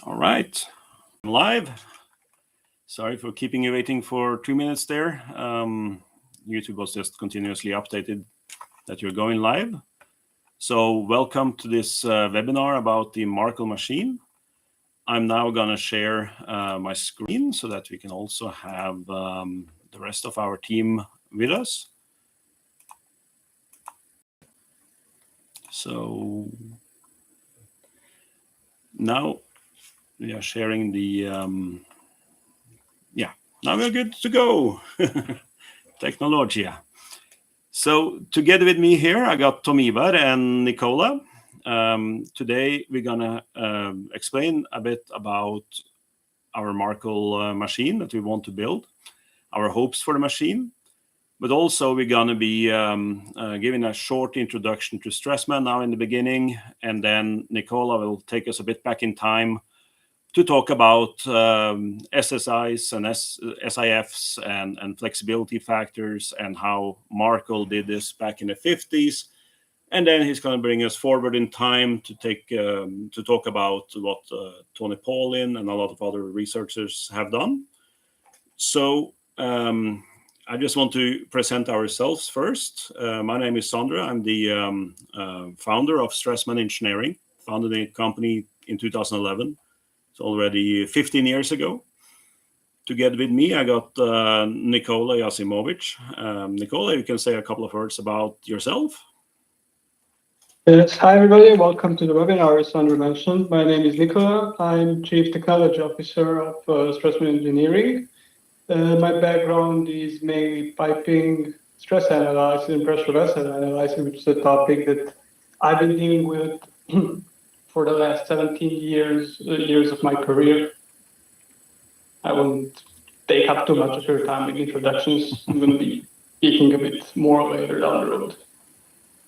All right, I'm live. Sorry for keeping you waiting for 2 minutes there. YouTube was just continuously updated that you're going live. So welcome to this webinar about the Markl machine. I'm now going to share my screen so that we can also have the rest of our team with us. So now we are sharing the, now we're good to go. Technology. So together with me here, I got Tom Ivar and Nicola. Today we're gonna explain a bit about our Markl machine that we want to build, our hopes for the machine, but also we're gonna be giving a short introduction to Stressman now in the beginning, and then Nicola will take us a bit back in time to talk about SSIs and SIFs and flexibility factors and how Markl did this back in the 50s. And then he's going to bring us forward in time to talk about what Tony Paulin and a lot of other researchers have done. So I just want to present ourselves first. My name is Sondre. I'm the founder of Stressman Engineering, founded the company in 2011. It's already 15 years ago. Together with me, I got Nicola Jasimovic. Nicola, you can say a couple of words about yourself. Yes, hi everybody, welcome to the webinar. As Sondre mentioned, my name is Nicola. I'm Chief Technology Officer of Stressman Engineering. My background is mainly piping, stress analysis, and pressure vessel analysis, which is a topic that I've been dealing with for the last 17 years of my career. I won't take up too much of your time in introductions. I'm going to be speaking a bit more later down the road.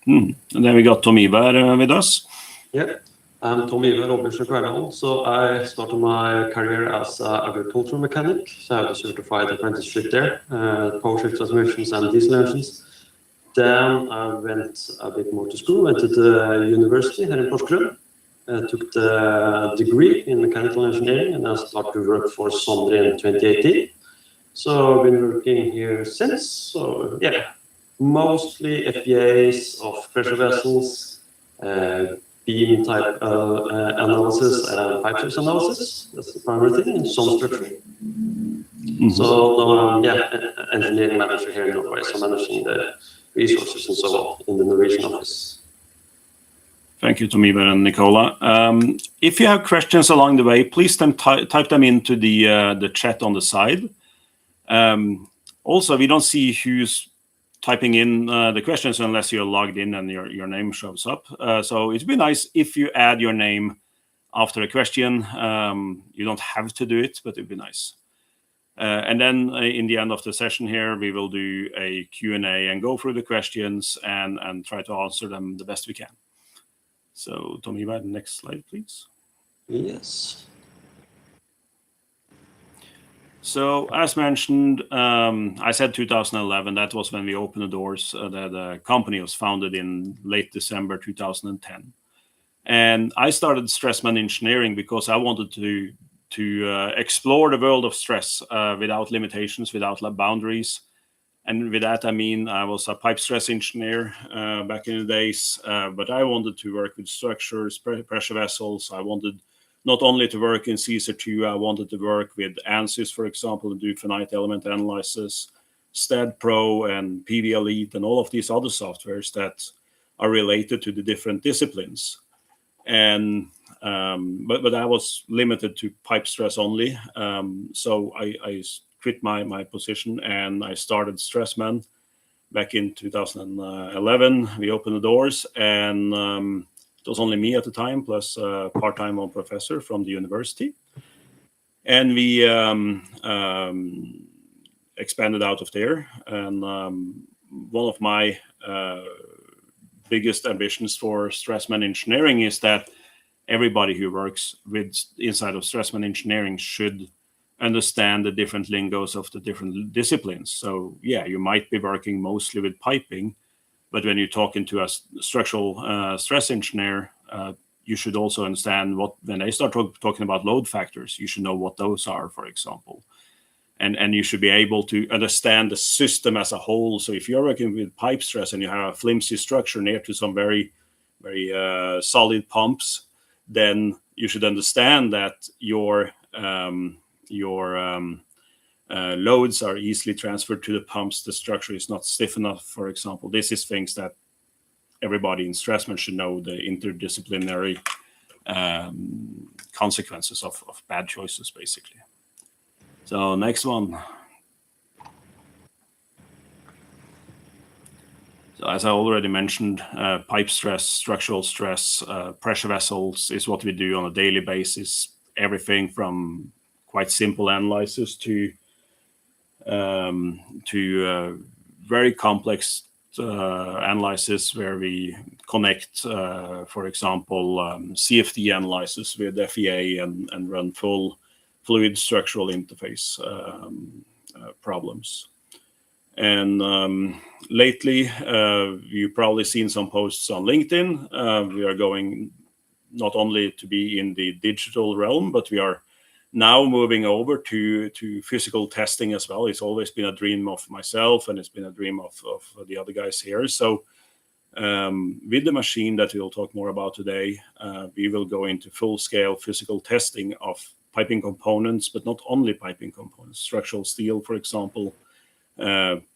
And then we got Tom Ivar with us. Yeah, I'm Tom Ivar Robinson. So I started my career as an agricultural mechanic. So I have a certified apprenticeship there, power shift transmissions and diesel engines. Then I went a bit more to school, went to the university here in Porsgrunn. Took the degree in mechanical engineering and then started to work for Sondre in 2018. So I've been working here since. So yeah, mostly FEAs of pressure vessels, beam type analysis and pipe stress analysis. That's the primary thing, and some structuring. So engineering manager here in Norway, so managing the resources and so on in the Norwegian office. Thank you, Tom Ivar and Nicola. If you have questions along the way, please then type them into the chat on the side. Also, we don't see who's typing in the questions unless you're logged in and your name shows up. So it'd be nice if you add your name after a question. You don't have to do it, but it'd be nice. And then in the end of the session here, we will do a Q&A and go through the questions and try to answer them the best we can. So, Tom Ivar, next slide, please. Yes. So, as mentioned, I said 2011. That was when we opened the doors. The company was founded in late December 2010. And I started Stressman Engineering because I wanted to explore the world of stress without limitations, without boundaries. And with that, I mean, I was a pipe stress engineer back in the days, but I wanted to work with structures, pressure vessels. I wanted not only to work in CSR2, I wanted to work with ANSYS, for example, and do finite element analysis, STED Pro and PV Elite, and all of these other softwares that are related to the different disciplines. And but I was limited to pipe stress only. So I quit my position and I started Stressman back in 2011. We opened the doors and it was only me at the time, plus a part-time professor from the university. And we expanded out of there. And one of my biggest ambitions for Stressman Engineering is that everybody who works inside of Stressman Engineering should understand the different lingos of the different disciplines. So yeah, you might be working mostly with piping, but when you talk into a structural stress engineer, you should also understand what, when they start talking about load factors, you should know what those are, for example. And you should be able to understand the system as a whole. So if you're working with pipe stress and you have a flimsy structure near to some very, very solid pumps, then you should understand that your loads are easily transferred to the pumps. The structure is not stiff enough, for example. This is things that everybody in Stressman should know, the interdisciplinary consequences of bad choices, basically. So next one. So as I already mentioned, pipe stress, structural stress, pressure vessels is what we do on a daily basis. Everything from quite simple analysis to very complex analysis where we connect, for example, CFD analysis with FEA and run full fluid structural interface problems. And lately, you've probably seen some posts on LinkedIn. We are going not only to be in the digital realm, but we are now moving over to physical testing as well. It's always been a dream of myself, and it's been a dream of the other guys here. So with the machine that we'll talk more about today, we will go into full-scale physical testing of piping components, but not only piping components, structural steel, for example,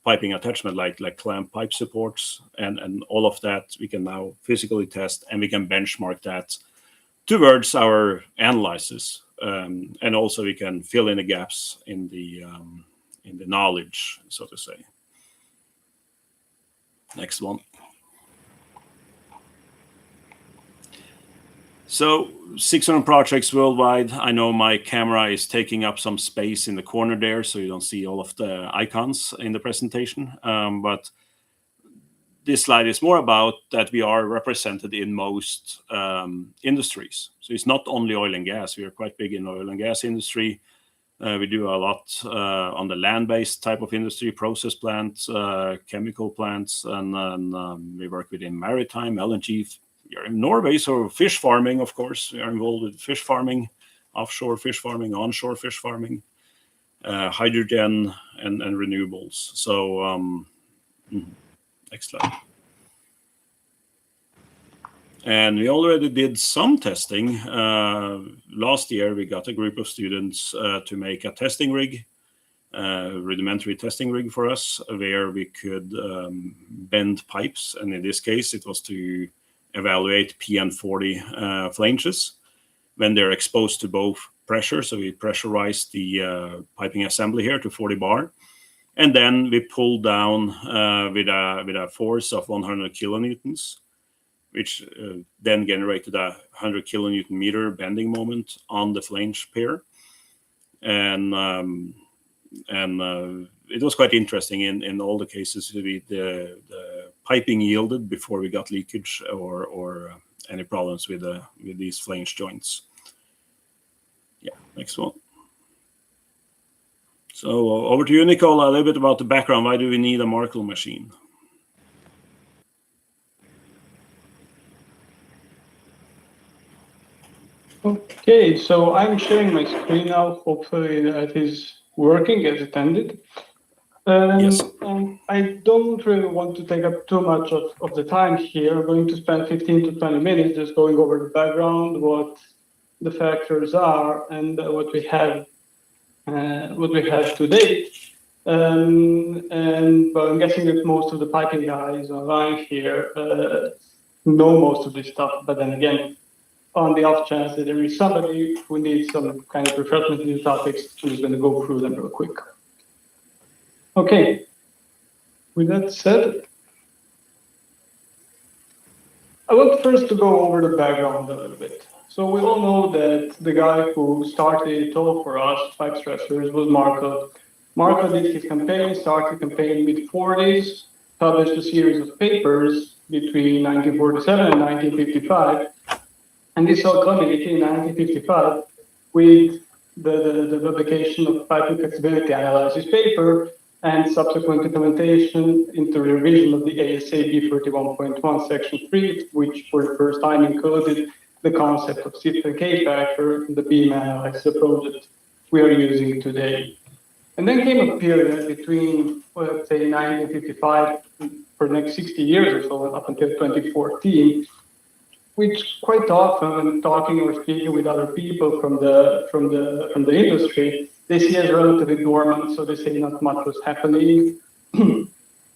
piping attachment like clamp pipe supports, and all of that we can now physically test, and we can benchmark that towards our analysis, and also we can fill in the gaps in the knowledge, so to say. Next one. So 600 projects worldwide. I know my camera is taking up some space in the corner there, so you don't see all of the icons in the presentation. But this slide is more about that we are represented in most industries. So it's not only oil and gas. We are quite big in oil and gas industry. We do a lot on the land-based type of industry, process plants, chemical plants, and we work within maritime, LNG. We are in Norway, so fish farming, of course. We are involved with fish farming, offshore fish farming, onshore fish farming, hydrogen, and renewables. So next slide. And we already did some testing. Last year, we got a group of students to make a testing rig, rudimentary testing rig for us, where we could bend pipes. And in this case, it was to evaluate PN40 flanges when they're exposed to both pressure. So we pressurized the piping assembly here to 40 bar. And then we pulled down with a force of 100 kilonewtons, which then generated a 100 kilonewton meter bending moment on the flange pair. And it was quite interesting in all the cases. The piping yielded before we got leakage or any problems with these flange joints. Yeah, next one. So over to you, Nicola, a little bit about the background. Why do we need a Markl machine? Okay, so I'm sharing my screen now. Hopefully that is working as intended. Yes. I don't really want to take up too much of the time here. I'm going to spend 15 to 20 minutes just going over the background, what the factors are, and what we have to date. But I'm guessing that most of the piping guys online here know most of this stuff. But then again, on the off chance that there is somebody who needs some kind of refreshment in these topics, I'm just going to go through them real quick. Okay, with that said, I want first to go over the background a little bit. So we all know that the guy who started it all for us, pipe stressors, was Markl. Markl did his campaign, started the campaign in the mid-40s, published a series of papers between 1947 and 1955. And this all culminated in 1955 with the publication of piping flexibility analysis paper and subsequent implementation into revision of the ASA B31.1 section 3, which for the first time included the concept of SIF and K factor in the beam analysis approach that we are using today. And then came a period between, let's say, 1955 for the next 60 years or so, up until 2014, which quite often, when talking or speaking with other people from the industry, they see as relatively dormant. So they say not much was happening.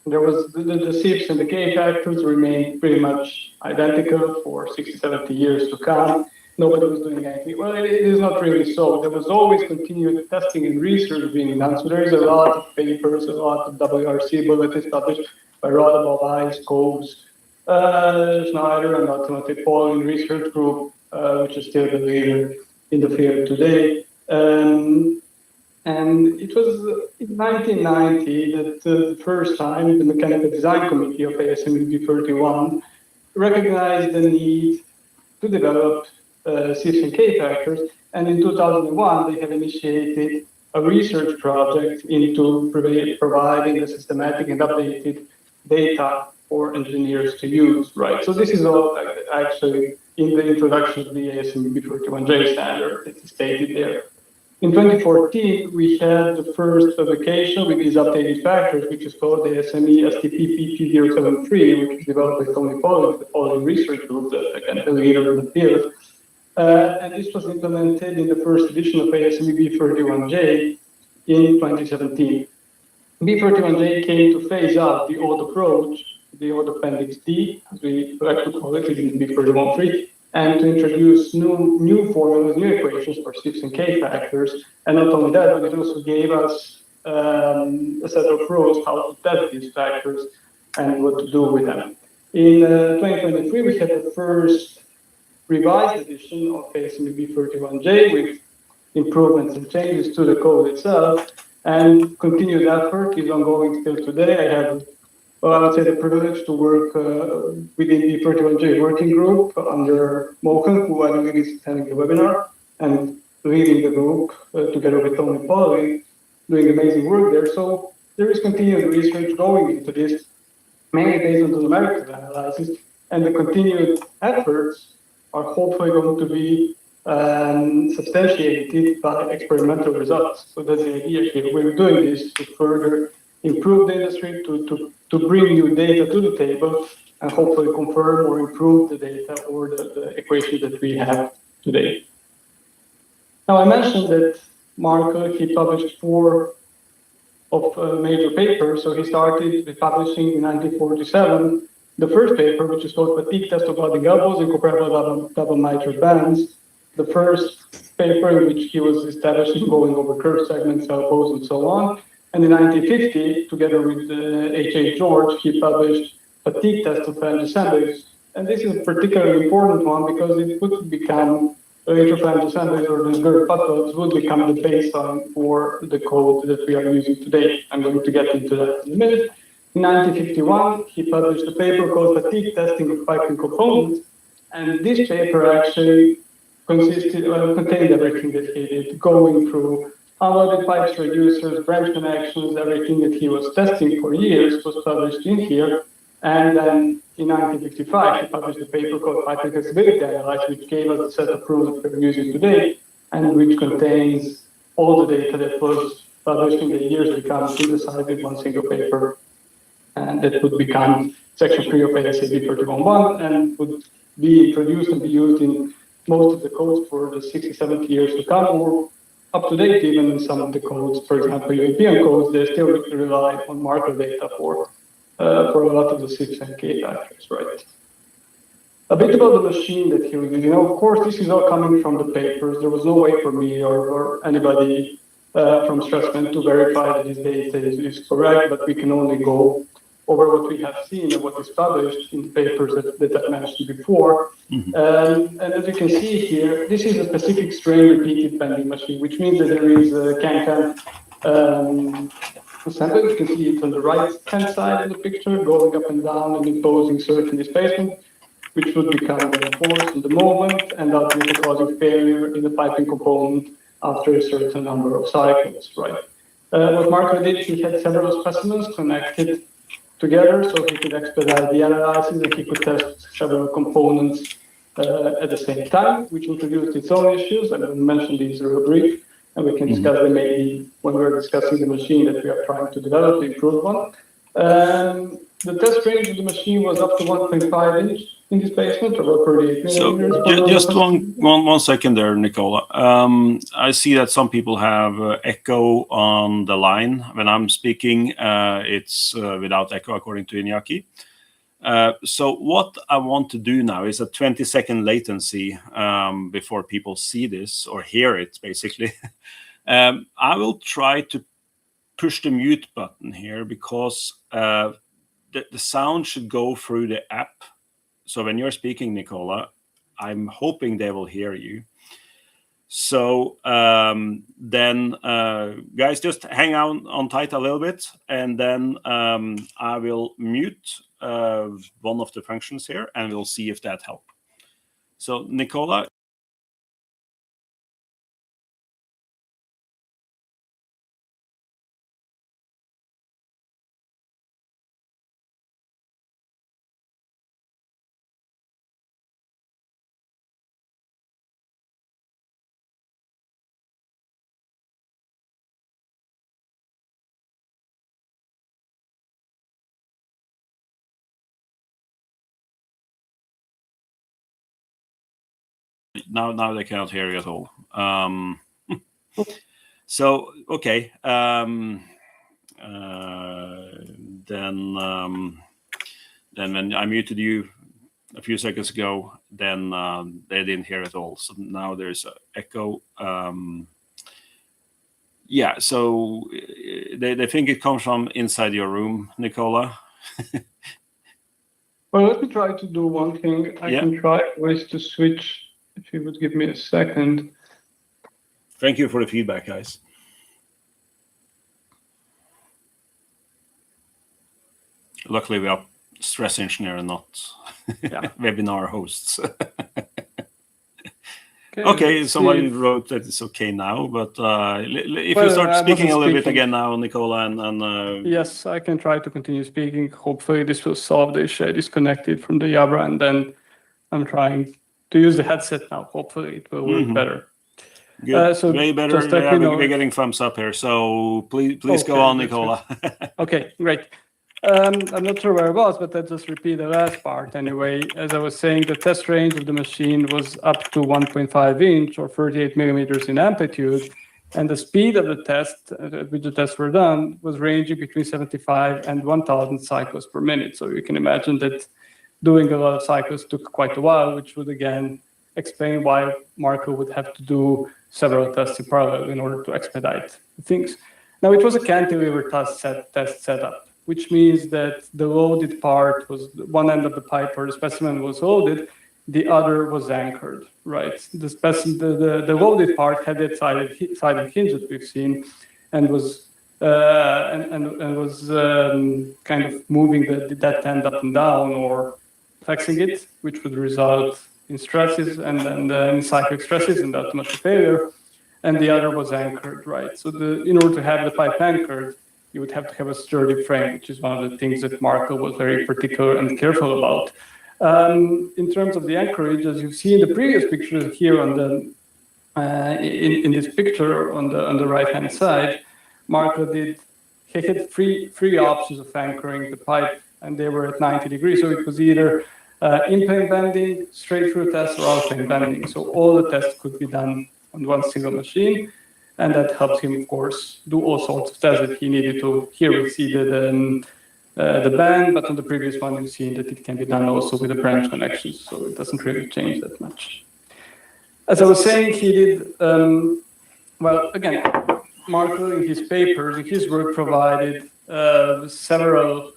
There was the SIFs and the K factors remained pretty much identical for 60, 70 years to come. Nobody was doing anything. Well, it is not really so. There was always continued testing and research being done. So there is a lot of papers, a lot of WRC bulletins published by Rodabov, Ice, Coves, Schneider, and Automotive Polling Research Group, which is still the leader in the field today. And it was in 1990 that the first time the Mechanical Design Committee of ASME 31 recognized the need to develop SIFs and K factors. And in 2001, they have initiated a research project into providing the systematic and updated data for engineers to use, right? So this is all actually in the introduction of the ASME 31J standard that is stated there. In 2014, we had the first publication with these updated factors, which is called the ASME STP PP073, which is developed by Tony Pollard, the Pollard Research Group, the leader in the field. And this was implemented in the first edition of ASME B31J in 2017. B31J came to phase out the old approach, the old Appendix D, as we like to call it, in B31.3, and to introduce new formulas, new equations for SIFs and K factors. And not only that, but it also gave us a set of rules how to test these factors and what to do with them. In 2023, we had the first revised edition of ASME B31J with improvements and changes to the code itself, and continued effort is ongoing still today. I have, well, I would say, the privilege to work within the B31J working group under Markl, who I believe is attending the webinar, and leading the group together with Tony Pollard, doing amazing work there. So there is continued research going into this, mainly based on the numerical analysis, and the continued efforts are hopefully going to be substantiated by experimental results. So that's the idea here. We're doing this to further improve the industry, to bring new data to the table, and hopefully confirm or improve the data or the equation that we have today. Now, I mentioned that Markl, he published 4 of major papers. So he started with publishing in 1947 the first paper, which is called Fatigue Test of Loading Elbows in Comparable Double Miter Bands. The first paper in which he was establishing going over curved segments, elbows, and so on. And in 1950, together with H.A. George, he published Fatigue Test of Flange Assemblies. And this is a particularly important one because it would become later flange assemblies or the girth buttons would become the baseline for the code that we are using today. I'm going to get into that in a minute. In 1951, he published a paper called Fatigue Testing of Piping Components. And this paper actually contained everything that he did, going through unloaded pipes, reducers, branch connections, everything that he was testing for years was published in here. And then in 1955, he published a paper called Piping Flexibility Analysis, which gave us the set of rules that we're using today, and which contains all the data that was published in the years to come, synthesized in one single paper. And that would become section 3 of ASAB 31.1 and would be introduced and be used in most of the codes for the 60, 70 years to come, or up to date even in some of the codes. For example, European codes, they still rely on Markl data for a lot of the SIFs and K factors, right? A bit about the machine that he was using. Of course, this is all coming from the papers. There was no way for me or anybody from Strassman to verify that this data is correct, but we can only go over what we have seen and what is published in the papers that I mentioned before. And as you can see here, this is a specific strain repeated bending machine, which means that there is a can-can assembly. You can see it on the right-hand side of the picture, going up and down and imposing certain displacement, which would become the force in the moment and ultimately causing failure in the piping component after a certain number of cycles, right? What Markl did, he had several specimens connected together so he could expedite the analysis and he could test several components at the same time, which introduced its own issues. I will mention these real brief, and we can discuss them maybe when we're discussing the machine that we are trying to develop, the improved one. The test range of the machine was up to 1.5 inch in this basement, or 38 millimeters. So just one second there, Nicola. I see that some people have echo on the line. When I'm speaking, it's without echo, according to Iñaki. So what I want to do now is a 20-second latency before people see this or hear it, basically. I will try to push the mute button here because the sound should go through the app. So when you're speaking, Nicola, I'm hoping they will hear you. So then, guys, just hang on tight a little bit, and then I will mute one of the functions here, and we'll see if that helps. So, Nicola. Now they cannot hear you at all. So okay, then when I muted you a few seconds ago, then they didn't hear it all. So now there's an echo. Yeah, so they think it comes from inside your room, Nicola. Well, let me try to do one thing. I can try ways to switch. If you would give me a second. Thank you for the feedback, guys. Luckily, we are stress engineer and not webinar hosts. Okay, somebody wrote that it's okay now, but if you start speaking a little bit again now, Nicola, and yes, I can try to continue speaking. Hopefully, this will solve the issue. I disconnected from the Jabra, and then I'm trying to use the headset now. Hopefully, it will work better. Good. So way better. We're getting thumbs up here. So please go on, Nicola. Okay, great. I'm not sure where I was, but let's just repeat the last part anyway. As I was saying, the test range of the machine was up to 1.5 inch or 38 millimeters in amplitude. And the speed of the test, at which the tests were done, was ranging between 75 and 1,000 cycles per minute. So you can imagine that doing a lot of cycles took quite a while, which would again explain why Markl would have to do several tests in parallel in order to expedite things. Now, it was a cantilever test setup, which means that the loaded part was one end of the pipe where the specimen was loaded, the other was anchored, right? The loaded part had that sided hinge that we've seen, and was kind of moving that end up and down or flexing it, which would result in stresses and in cyclic stresses and automatic failure. And the other was anchored, right? So in order to have the pipe anchored, you would have to have a sturdy frame, which is one of the things that Markl was very particular and careful about. In terms of the anchorage, as you've seen in the previous pictures here on the in this picture on the right-hand side, Markl had three options of anchoring the pipe, and they were at 90 degrees. So it was either in-plane bending, straight-through test, or out-plane bending. So all the tests could be done on one single machine, and that helps him, of course, do all sorts of tests that he needed to. Here we see the band, but on the previous one, you've seen that it can be done also with a branch connection, so it doesn't really change that much. As I was saying, he did, well, again, Markl in his papers, in his work, provided several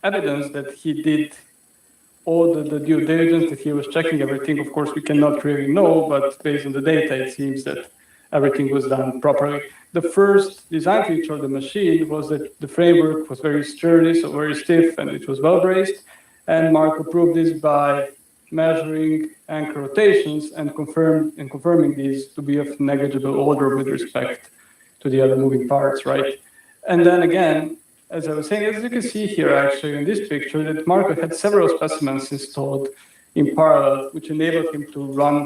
evidence that he did all the due diligence, that he was checking everything. Of course, we cannot really know, but based on the data, it seems that everything was done properly. The first design feature of the machine was that the framework was very sturdy, so very stiff, and it was well braced. And Markl proved this by measuring anchor rotations and confirming these to be of negligible order with respect to the other moving parts, right? And then again, as I was saying, as you can see here, actually, in this picture, that Markl had several specimens installed in parallel, which enabled him to run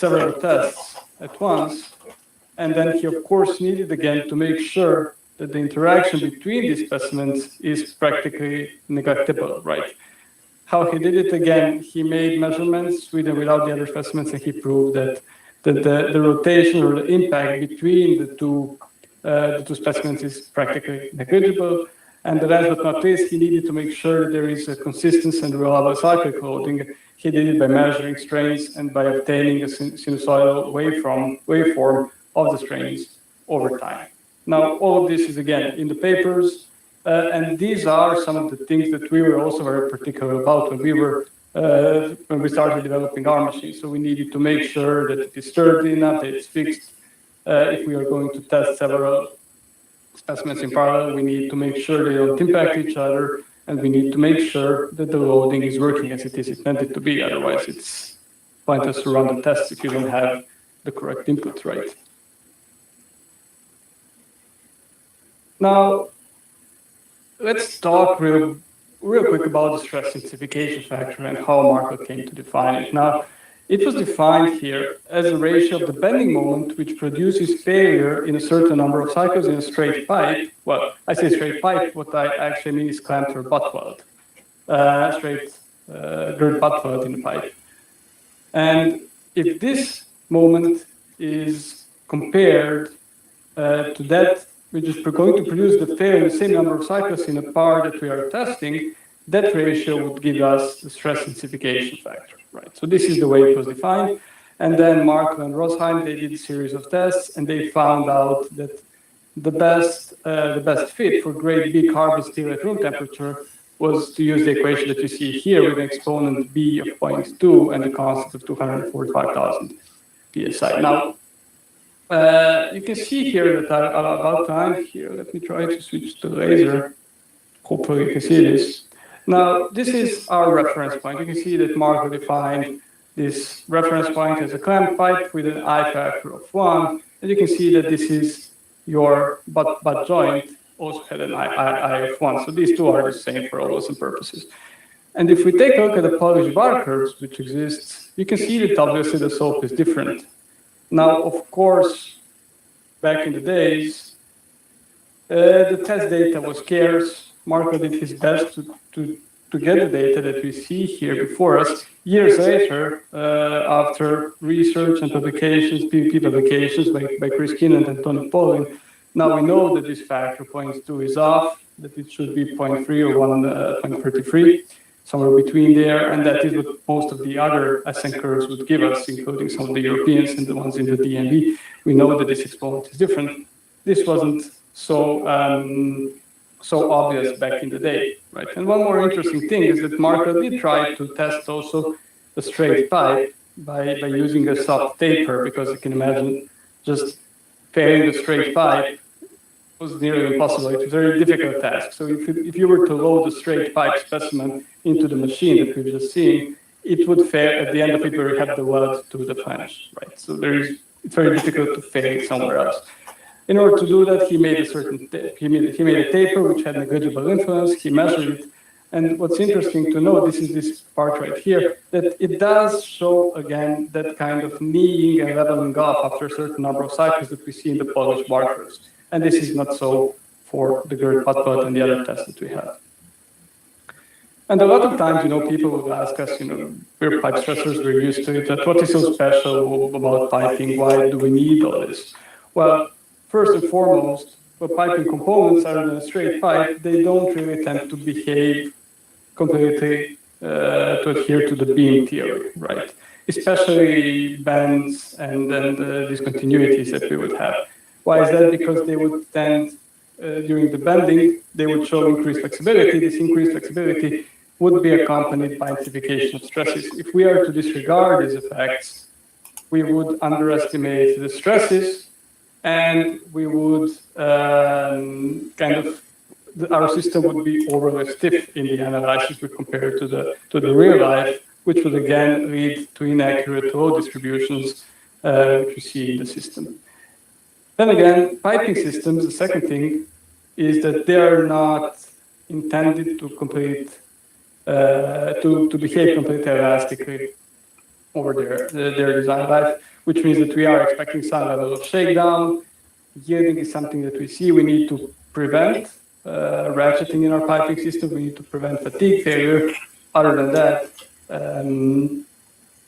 several tests at once. And then he, of course, needed again to make sure that the interaction between these specimens is practically neglectable, right? How he did it again, he made measurements with and without the other specimens, and he proved that the rotation or the impact between the two specimens is practically negligible. And the last but not least, he needed to make sure that there is a consistent and reliable cyclic loading. He did it by measuring strains and by obtaining a sinusoidal waveform of the strains over time. Now, all of this is again in the papers, and these are some of the things that we were also very particular about when we started developing our machine. So we needed to make sure that it is sturdy enough, that it's fixed. If we are going to test several specimens in parallel, we need to make sure they don't impact each other, and we need to make sure that the loading is working as it is intended to be. Otherwise, it's pointless to run the tests if you don't have the correct input, right? Now, let's talk real quick about the stress intensification factor and how Markl came to define it. Now, it was defined here as a ratio of the bending moment which produces failure in a certain number of cycles in a straight pipe. Well, I say straight pipe, what I actually mean is clamped or butt weld. Straight girth butt weld in the pipe. And if this moment is compared to that which is going to produce the failure in the same number of cycles in a part that we are testing, that ratio would give us the stress intensification factor, right? So this is the way it was defined. And then Markl and Rosheim, they did a series of tests, and they found out that the best fit for grade B carbon steel at room temperature was to use the equation that you see here with an exponent B of 0.2 and a constant of 245,000 psi. Now, you can see here that about time here. Let me try to switch to laser. Hopefully you can see this. Now, this is our reference point. You can see that Markl defined this reference point as a clamp pipe with an I factor of 1. And you can see that this is your butt joint also had an I of 1. So these two are the same for all intents and purposes. And if we take a look at the Polish bar curves, which exists, you can see that obviously the slope is different. Now, of course, back in the days, the test data was scarce. Markl did his best to get the data that we see here before us. Years later, after research and publications, PvP publications by Chris Kinnan and Tony Pollin, now we know that this factor 0.2 is off, that it should be 0.3 or 1.33. Somewhere between there, and that is what most of the other ascent curves would give us, including some of the Europeans and the ones in the DMV. We know that this exponent is different. This wasn't so obvious back in the day, right? And one more interesting thing is that Markl did try to test also the straight pipe by using a soft taper, because you can imagine just failing the straight pipe was nearly impossible. It was a very difficult task. So if you were to load a straight pipe specimen into the machine that we've just seen, it would fail at the end of it where we have the weld to the flange, right? So it's very difficult to fail somewhere else. In order to do that, he made a taper which had negligible influence. He measured it, and what's interesting to note, this is this part right here, that it does show again that kind of kneeing and leveling off after a certain number of cycles that we see in the Polish bar curves. And this is not so for the girth butt weld and the other tests that we have. And a lot of times, people will ask us, we're pipe stressors, we're used to it, that what is so special about piping? Why do we need all this? Well, first and foremost, the piping components other than a straight pipe, they don't really tend to behave completely to adhere to the beam theory, right? Especially bends and discontinuities that we would have. Why is that? Because they would tend, during the bending, they would show increased flexibility. This increased flexibility would be accompanied by intensification of stresses. If we are to disregard these effects, we would underestimate the stresses, and we would our system would be overly stiff in the analysis when compared to the real life, which would again lead to inaccurate load distributions, which we see in the system. Then again, piping systems, the second thing is that they are not intended to complete to behave completely elastically over their design life, which means that we are expecting some level of shakedown. Yielding is something that we see. We need to prevent ratcheting in our piping system. We need to prevent fatigue failure. Other than that,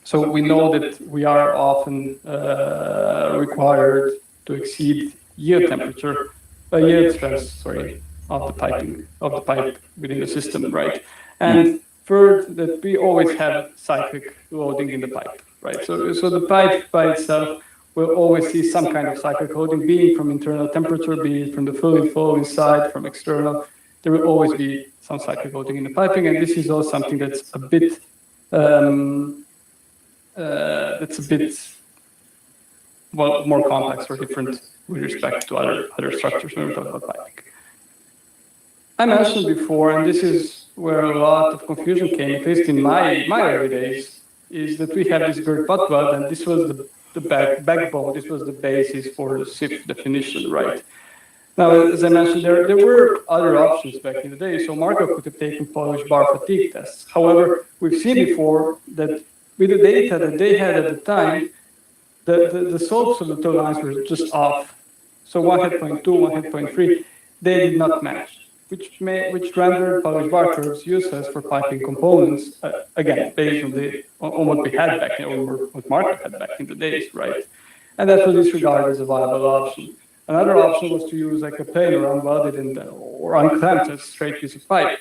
so we know that we are often required to exceed yield temperature, yield stress, sorry, of the pipe within the system, right? And third, that we always have cyclic loading in the pipe, right? So the pipe by itself will always see some kind of cyclic loading, be it from internal temperature, be it from the fluid flow inside, from external. There will always be some cyclic loading in the piping, and this is also something that's a bit more complex or different with respect to other structures when we talk about piping. I mentioned before, and this is where a lot of confusion came, at least in my early days, is that we have this GERD butt weld, and this was the backbone, this was the basis for the SIF definition, right? Now, as I mentioned, there were other options back in the day. So Markl could have taken Polish bar fatigue tests. However, we've seen before that with the data that they had at the time, the slopes of the two lines were just off. So one had 0.2, one had 0.3. They did not match, which rendered Polish bar curves useless for piping components. Again, based on what we had back in, or what Markl had back in the days, right? And that was disregarded as a viable option. Another option was to use like a plain or unwelded or unclamped a straight piece of pipe.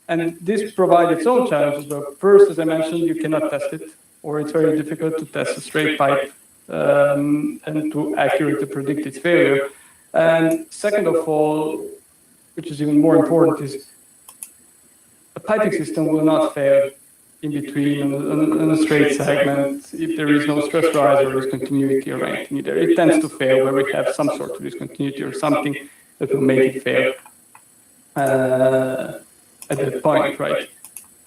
And this provides its own challenges. But first, as I mentioned, you cannot test it, or it's very difficult to test a straight pipe and to accurately predict its failure. And second of all, which is even more important, is a piping system will not fail in between on a straight segment if there is no stress rise or discontinuity or anything either. It tends to fail where we have some sort of discontinuity or something that will make it fail at that point, right?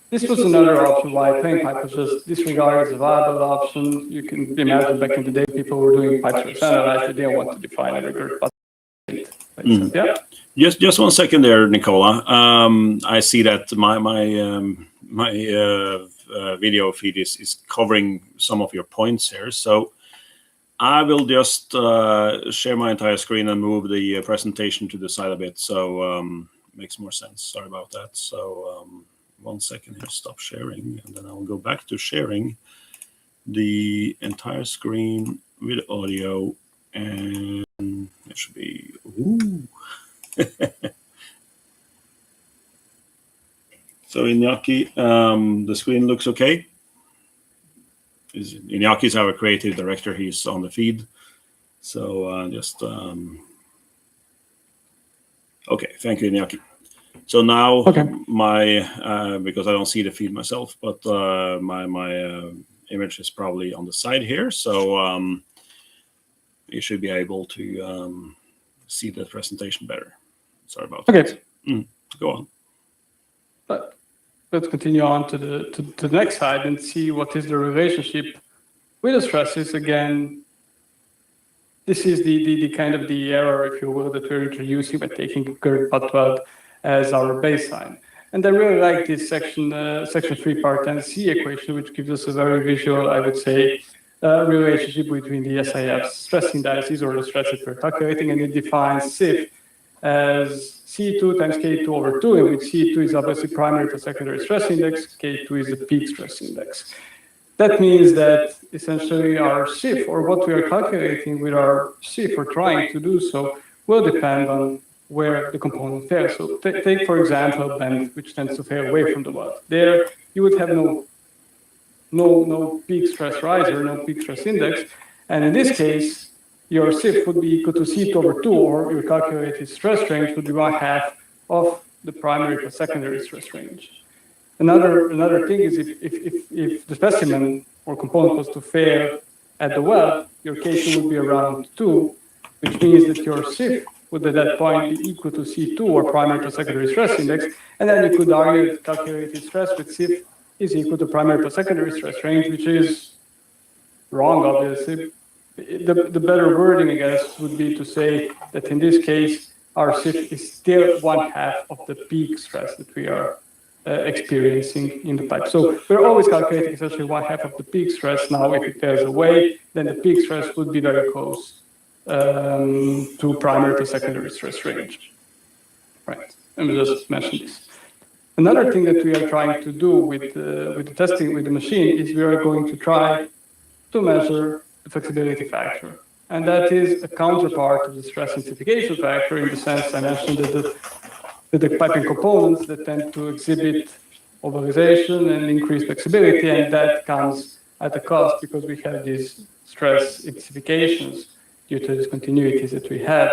This was another option why plain pipe was just disregarded as a viable option. You can imagine back in the day people were doing pipes for standardized, they didn't want to define every GERD butt. Yeah. Just 1 second there, Nicola. I see that my video feed is covering some of your points here. So I will just share my entire screen and move the presentation to the side a bit. So makes more sense. Sorry about that. So 1 second here, stop sharing, and then I will go back to sharing the entire screen with audio, and it should be. Ooh. So Iñaki, the screen looks okay. Iñaki is our creative director. He's on the feed. So just okay. Thank you, Iñaki. So now my because I don't see the feed myself, but my image is probably on the side here. So you should be able to see the presentation better. Sorry about that. Go on. But let's continue on to the next slide and see what is the relationship with the stresses. Again, this is the kind of the error, if you will, that we're introducing by taking GERD butt weld as our baseline. And I really like this section 3 part 10C equation, which gives us a very visual, I would say, relationship between the SIFs stress indices, or the stress that we're calculating, and it defines SIF as C2 times K2 over 2, in which C2 is obviously primary to secondary stress index, K2 is the peak stress index. That means that essentially our SIF, or what we are calculating with our SIF, or trying to do so, will depend on where the component fails. So take for example, a bend which tends to fail away from the weld. There you would have no peak stress riser, no peak stress index, and in this case, your SIF would be equal to C2 over 2, or your calculated stress range would be 1/2 of the primary to secondary stress range. Another thing is if the specimen or component was to fail at the weld, your K2 would be around 2, which means that your SIF would at that point be equal to C2, or primary to secondary stress index, and then you could argue that calculated stress with SIF is equal to primary to secondary stress range, which is wrong, obviously. The better wording, I guess, would be to say that in this case, our SIF is still 1/2 of the peak stress that we are experiencing in the pipe. So we're always calculating essentially 1/2 of the peak stress. Now, if it fails away, then the peak stress would be very close to primary to secondary stress range. Right, and we just mentioned this. Another thing that we are trying to do with the testing with the machine is we are going to try to measure the flexibility factor. And that is a counterpart of the stress intensification factor in the sense I mentioned that the piping components that tend to exhibit ovalization and increased flexibility, and that comes at a cost because we have these stress intensifications due to discontinuities that we have.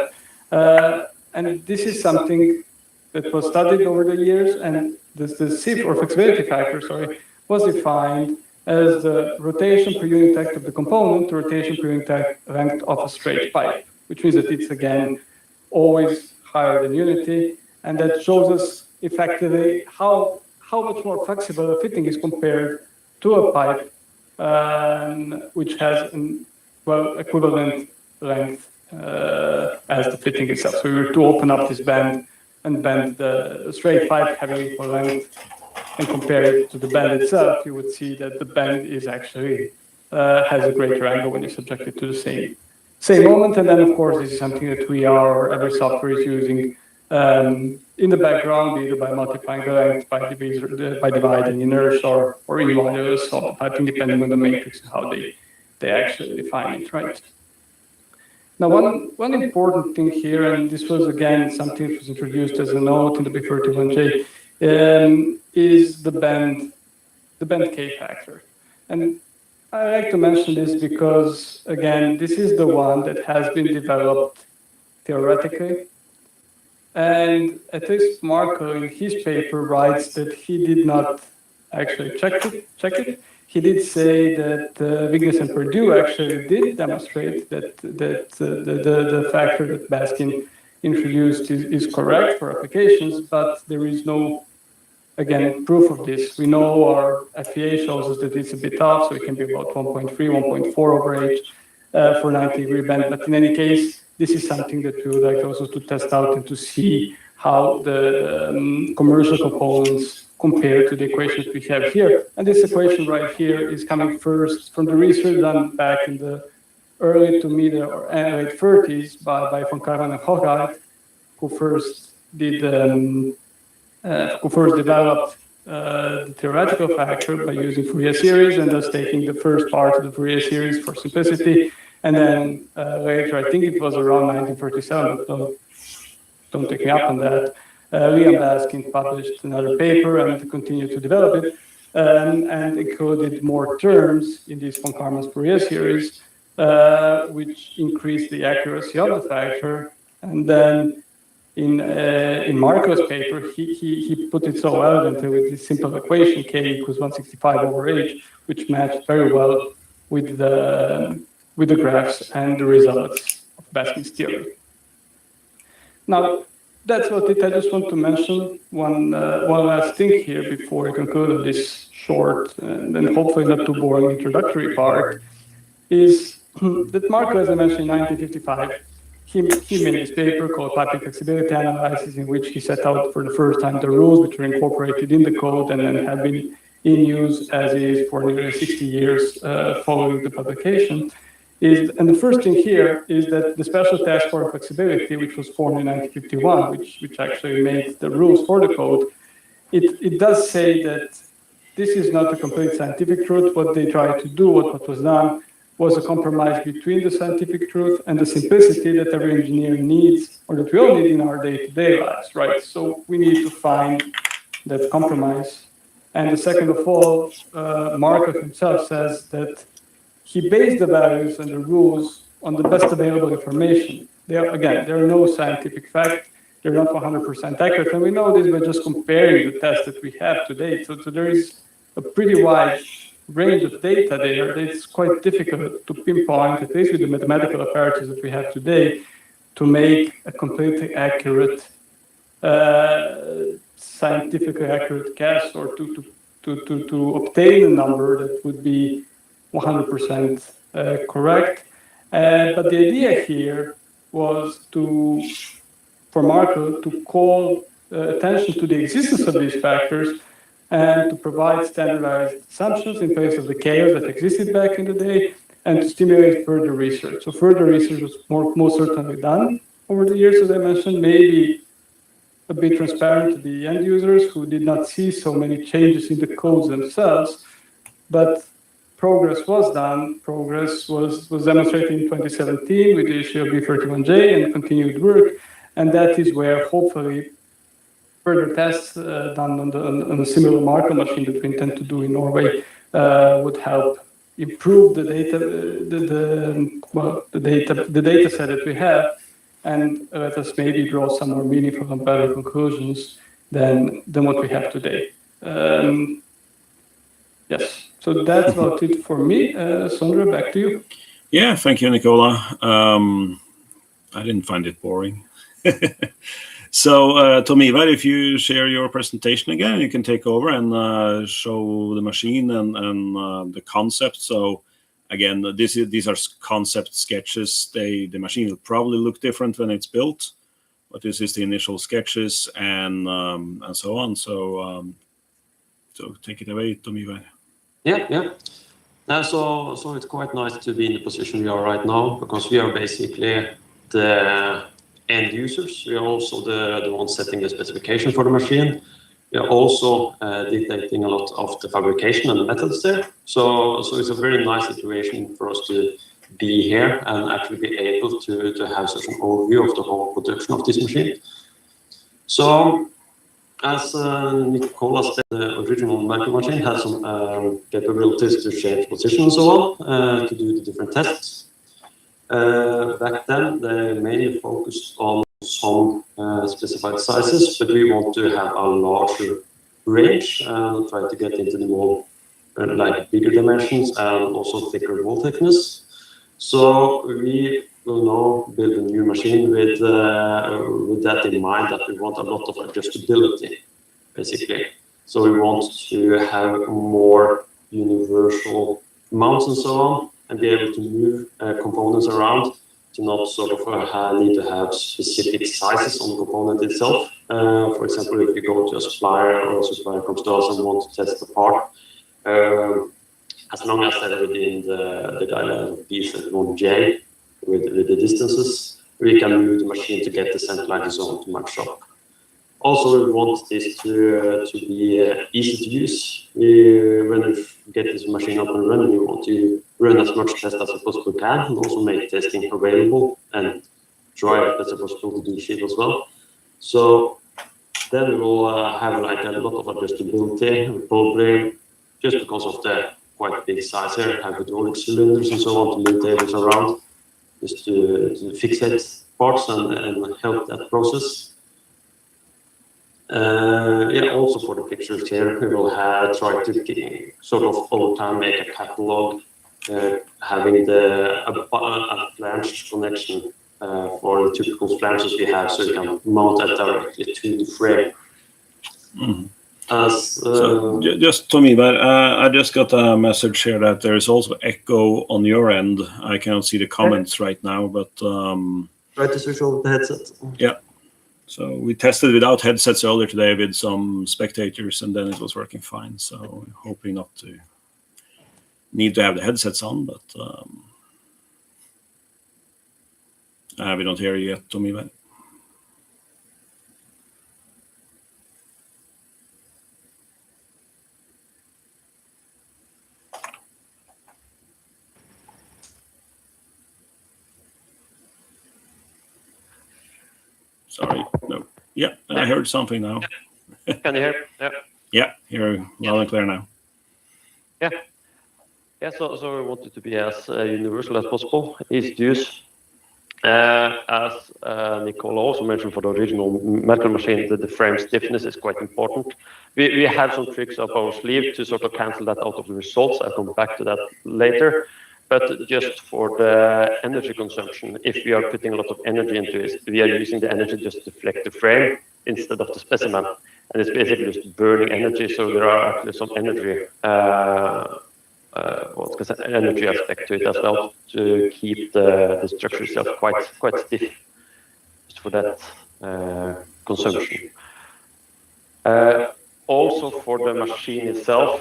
And this is something that was studied over the years, and the SIF, or flexibility factor, sorry, was defined as the rotation per unit length of the component to rotation per unit length of a straight pipe, which means that it's, again, always higher than unity, and that shows us effectively how much more flexible a fitting is compared to a pipe which has an equivalent length as the fitting itself. So we were to open up this band and bend the straight pipe having equal length and compare it to the band itself, you would see that the band is actually has a greater angle when you subject it to the same moment. And then, of course, this is something that we are, or every software is using in the background, either by multiplying the length, by dividing inertia, or in modulus of the piping, depending on the matrix and how they actually define it, right? Now, one important thing here, and this was again something that was introduced as a note in the B31J, is the bend K factor. And I like to mention this because, again, this is the one that has been developed theoretically. And at least Markl in his paper writes that he did not actually check it. He did say that Vignes and Perdue actually did demonstrate that the factor that Baskin introduced is correct for applications, but there is no, again, proof of this. We know our FEA shows us that it's a bit off, so it can be about 1.3, 1.4 over H for 90-degree bend. But in any case, this is something that we would like also to test out and to see how the commercial components compare to the equations we have here. And this equation right here is coming first from the research done back in the early to mid or late 30s by von Karman and Hogarth, who first developed the theoretical factor by using Fourier series and thus taking the first part of the Fourier series for simplicity. And then later, I think it was around 1937, but don't take me up on that, Liam Baskin published another paper and continued to develop it and included more terms in this von Karman's Fourier series, which increased the accuracy of the factor. And then in Markle's paper, he put it so elegantly with this simple equation, K equals 165 over H, which matched very well with the graphs and the results of Baskin's theory. Now, that's what it. I just want to mention one last thing here before I conclude this short and hopefully not too boring introductory part, is that Markl, as I mentioned, in 1955, he made this paper called Piping Flexibility Analysis, in which he set out for the first time the rules which were incorporated in the code and then have been in use as is for nearly 60 years following the publication. And the first thing here is that the Special Task Force Flexibility, which was formed in 1951, which actually made the rules for the code, it does say that this is not a complete scientific truth. What they tried to do, what was done, was a compromise between the scientific truth and the simplicity that every engineer needs, or that we all need in our day-to-day lives, right? So we need to find that compromise. And the second of all, Markl himself says that he based the values and the rules on the best available information. There are no scientific facts. They're not 100% accurate. And we know this by just comparing the tests that we have today. So there is a pretty wide range of data there. It's quite difficult to pinpoint, at least with the mathematical apparatus that we have today, to make a completely accurate, scientifically accurate guess, or to obtain a number that would be 100% correct. But the idea here was for Markl to call attention to the existence of these factors and to provide standardized assumptions in face of the chaos that existed back in the day, and to stimulate further research. So further research was most certainly done over the years, as I mentioned, maybe a bit transparent to the end users who did not see so many changes in the codes themselves, but progress was done. Progress was demonstrated in 2017 with the issue of B31J and continued work, and that is where hopefully further tests done on a similar Markl machine that we intend to do in Norway would help improve the data, the data set that we have, and let us maybe draw some more meaningful and better conclusions than what we have today. Yes, so that's about it for me. Sondre, back to you. Yeah, thank you, Nicola. I didn't find it boring. So, Tom Ivar, if you share your presentation again, you can take over and show the machine and the concept. So, again, these are concept sketches. The machine will probably look different when it's built, but this is the initial sketches and so on. So, so take it away, Tom Ivar. Yeah. So it's quite nice to be in the position we are right now, because we are basically the end users. We are also the ones setting the specification for the machine. We are also dictating a lot of the fabrication and the methods there. So it's a very nice situation for us to be here and actually be able to have such an overview of the whole production of this machine. So, as Nicola said, the original Markl machine has some capabilities to change position and so on, to do the different tests. Back then, they mainly focused on some specified sizes, but we want to have a larger range and try to get into the more like bigger dimensions and also thicker wall thickness. So we will now build a new machine with that in mind, that we want a lot of adjustability, basically. So we want to have more universal mounts and so on, and be able to move components around, to not sort of need to have specific sizes on the component itself. For example, if you go to a supplier or a supplier comes to us and wants to test the part, as long as they're within the guideline of B31J with the distances, we can move the machine to get the center line zone to match up. Also, we want this to be easy to use. When we get this machine up and running, we want to run as much test as we possibly can, and also make testing available and try it as possible to do shit as well. So then we will have like a lot of adjustability, probably just because of the quite big size here, have hydraulic cylinders and so on to move tables around, just to fixate parts and help that process. Also for the pictures here, we will try to sort of over time make a catalog, having a flange connection for the typical flanges we have, so you can mount that directly to the frame. Mm-hmm. So just Tom Ivar, I just got a message here that there is also echo on your end. I cannot see the comments right now, but try to switch over the headset. Yeah. So we tested without headsets earlier today with some spectators, and then it was working fine. So hoping not to need to have the headsets on, but we don't hear you yet, Tom Ivar. Sorry, no. Yeah, I heard something now. Can you hear? Yeah. Yeah, hear loud and clear now. Yeah. So we want it to be as universal as possible, easy to use. As Nicola also mentioned, for the original Markl machine, the frame stiffness is quite important. We have some tricks up our sleeve to sort of cancel that out of the results. I'll come back to that later. But just for the energy consumption, if we are putting a lot of energy into it, we are using the energy just to deflect the frame instead of the specimen. And it's basically just burning energy, so there are actually some energy energy aspect to it as well, to keep the structure itself quite stiff, just for that consumption. also for the machine itself,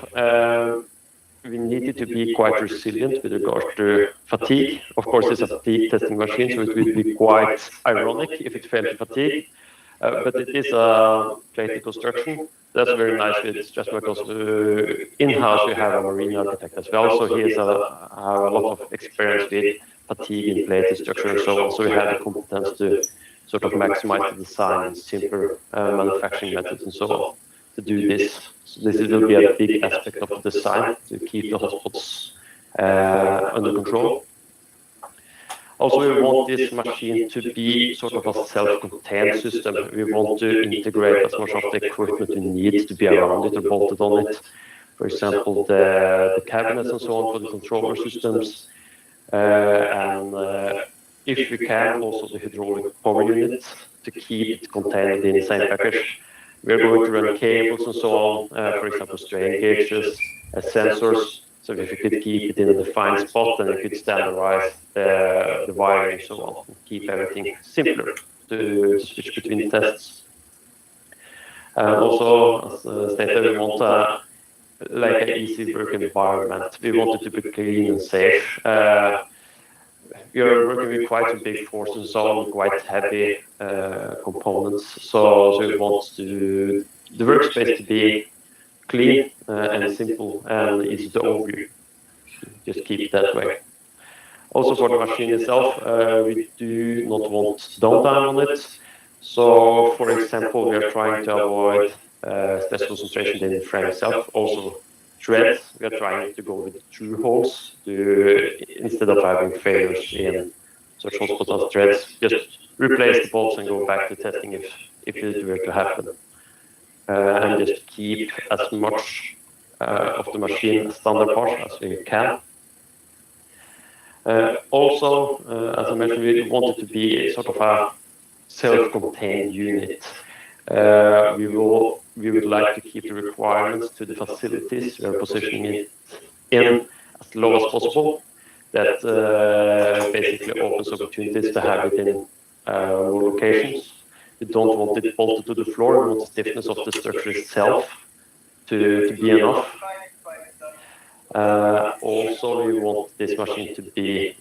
we needed to be quite resilient with regard to fatigue. Of course, it's a fatigue testing machine, so it would be quite ironic if it failed to fatigue. But it is a plated construction. That's very nice with just because in-house we have a marine architect as well, so he has a lot of experience with fatigue in plated structure and so on. So we have the competence to sort of maximize the design and simpler manufacturing methods and so on to do this. So this will be a big aspect of the design to keep the hotspots under control. Also, we want this machine to be sort of a self-contained system. We want to integrate as much of the equipment we need to be around it or bolted on it. For example, the cabinets and so on for the controller systems. If we can, also the hydraulic power unit to keep it contained in the same package. We're going to run cables and so on, for example, strain gauges, sensors. So if you could keep it in a defined spot, then you could standardize the wiring and so on, and keep everything simpler to switch between tests. Also, as stated, we want like an easy work environment. We want it to be clean and safe. We are working with quite some big forces and so on, quite heavy components. So we want the workspace to be clean and simple and easy to overview. Just keep it that way. Also for the machine itself, we do not want downtime on it. So for example, we are trying to avoid stress concentration in the frame itself. Also threads, we are trying to go with through holes instead of having failures in such hotspots as threads. Just replace the bolts and go back to testing if it were to happen. And just keep as much of the machine standard parts as we can. Also, as I mentioned, we want it to be sort of a self-contained unit. We would like to keep the requirements to the facilities we are positioning it in as low as possible. That basically opens opportunities to have it in more locations. We don't want it bolted to the floor. We want the stiffness of the structure itself to be enough. Also, we want this machine to be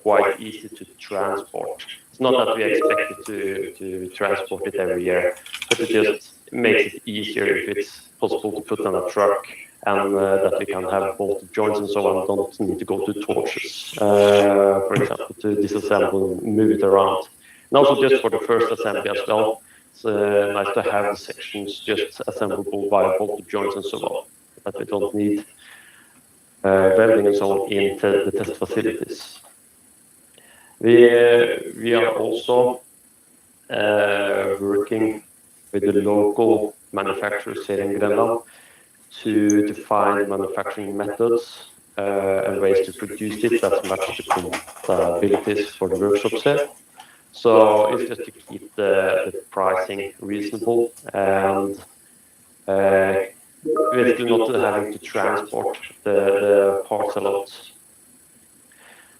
quite easy to transport. It's not that we expect it to transport it every year, but it just makes it easier if it's possible to put on a truck and that we can have bolted joints and so on. Don't need to go to torches, for example, to disassemble and move it around. And also just for the first assembly as well, it's nice to have the sections just assemblable by bolted joints and so on, that we don't need welding and so on into the test facilities. We are also working with the local manufacturers here in Grenland to define manufacturing methods and ways to produce it that match the compatibilities for the workshops here. So it's just to keep the pricing reasonable and basically not having to transport the parts a lot.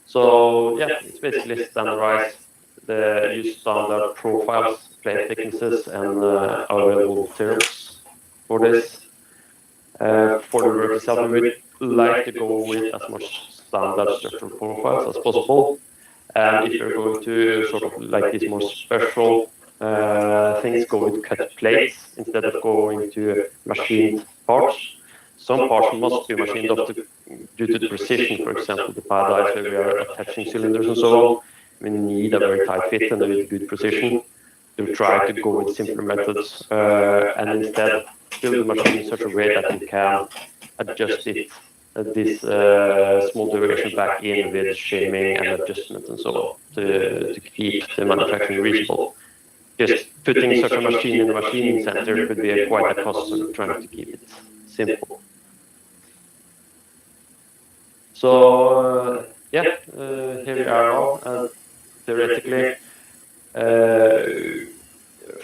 So yeah, it's basically standardized, use standard profiles, plate thicknesses, and available materials for this. For the work itself, we would like to go with as much standard structural profiles as possible. And if you're going to sort of like these more special things, go with cut plates instead of going to machined parts. Some parts must be machined off due to the precision. For example, the pad eyes where we are attaching cylinders and so on. We need a very tight fit and with good precision. We'll try to go with simpler methods and instead build the machine in such a way that you can adjust it this small deviation back in with shimming and adjustment and so on to keep the manufacturing reasonable. Just putting such a machine in a machining center could be quite a cost, so trying to keep it simple. So yeah, here we are now. Theoretically,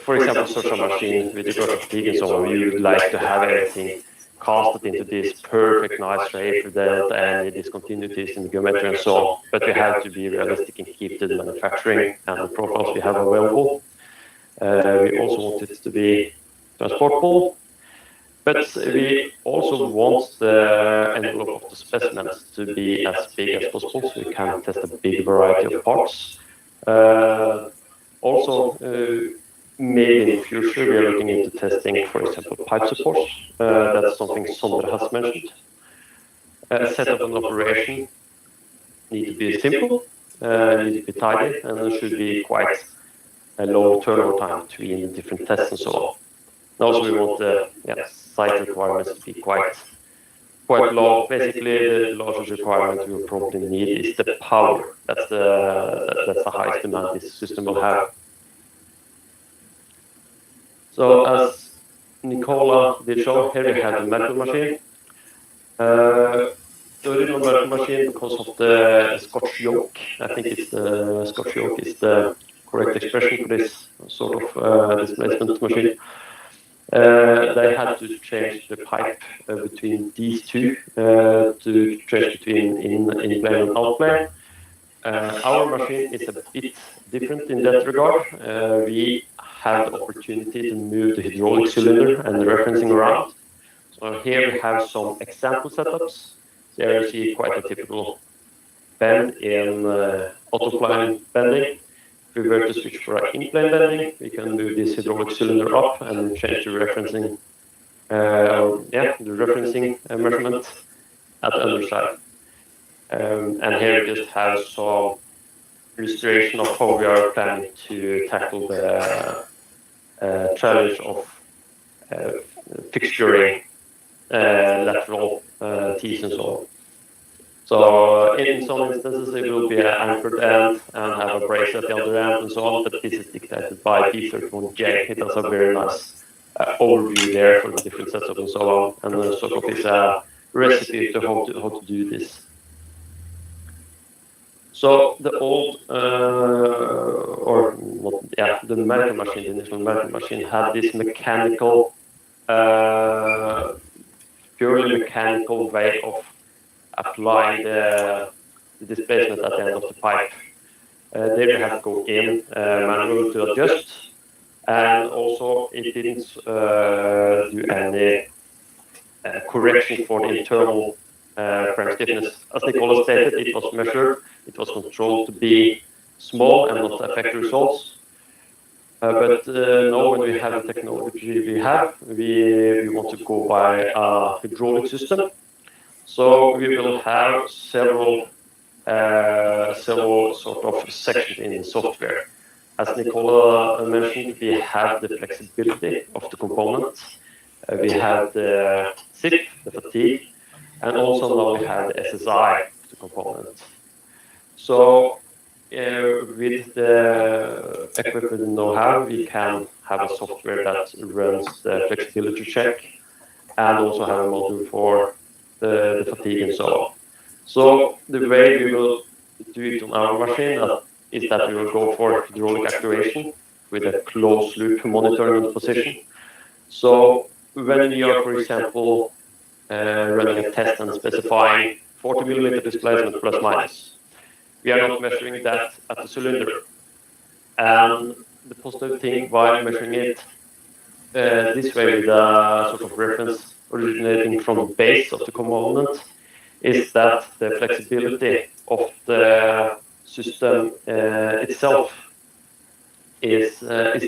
for example, such a machine with the brush fatigue and so on, you would like to have everything casted into this perfect, nice shape without any discontinuities in the geometry and so on. But we have to be realistic and keep to the manufacturing and the profiles we have available. We also want it to be transportable. But we also want the envelope of the specimens to be as big as possible, so we can test a big variety of parts. Also, maybe in the future, we are looking into testing, for example, pipe supports. That's something Sondre has mentioned. Setup and operation need to be simple, need to be tidy, and there should be quite a low turnover time between the different tests and so on. And also, we want the site requirements to be quite low. Basically, the largest requirement we will probably need is the power. That's the highest demand this system will have. So as Nicola did show, here we have the Markl machine. The original Markl machine, because of the Scotch yoke, I think it's the Scotch yoke is the correct expression for this sort of displacement machine. They had to change the pipe between these two to change between in-plane and out-plane. Our machine is a bit different in that regard. We have the opportunity to move the hydraulic cylinder and the referencing around. So here we have some example setups. There you see quite a typical bend in autoplane bending. If we were to switch for an in-plane bending, we can move this hydraulic cylinder up and change the referencing, measurement at the underside. And here we just have some illustration of how we are planning to tackle the challenge of fixturing lateral teeth and so on. So in some instances it will be an anchored end and have a brace at the other end and so on, but this is dictated by B31J. It has a very nice overview there for the different setups and so on, and sort of is a recipe to how to do this. So the old, the Markl machine, the initial Markl machine had this mechanical, purely mechanical way of applying the displacement at the end of the pipe. There you have to go in manually to adjust, and also it didn't do any correction for the internal frame stiffness. As Nicola stated, it was measured, it was controlled to be small and not affect results. But now when we have the technology we have, we want to go by a hydraulic system. So we will have several sort of sections in the software. As Nicola mentioned, we have the flexibility of the components. We have the SIF, the fatigue, and also now we have the SSI, the component. So with the equipment and know-how, we can have a software that runs the flexibility check and also have a module for the fatigue and so on. So the way we will do it on our machine is that we will go for hydraulic actuation with a closed loop monitoring the position. So when we are, for example, running a test and specifying 40 millimeter displacement plus minus, we are not measuring that at the cylinder. And the positive thing by measuring it this way with a sort of reference originating from the base of the component is that the flexibility of the system itself is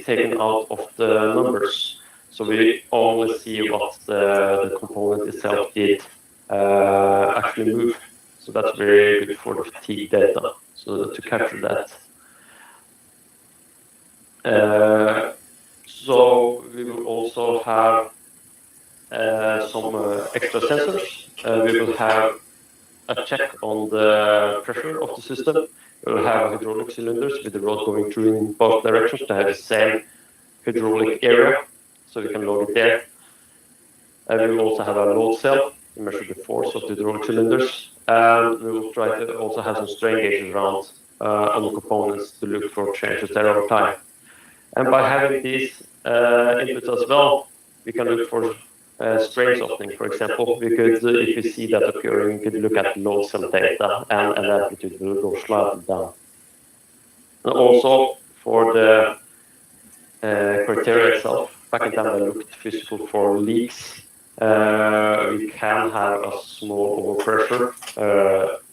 taken out of the numbers. So we only see what the component itself did actually move. So that's very good for the fatigue data, so to capture that. So we will also have some extra sensors. We will have a check on the pressure of the system. We will have hydraulic cylinders with the rod going through in both directions to have the same hydraulic area, so we can load it there. We will also have a load cell to measure the force of the hydraulic cylinders, and we will try to also have some strain gauges around on the components to look for changes there over time. And by having these inputs as well, we can look for strain softening, for example. We could, if we see that occurring, we could look at load cell data and amplitude will go slightly down. And also for the criteria itself, back in time I looked physical for leaks We can have a small overpressure,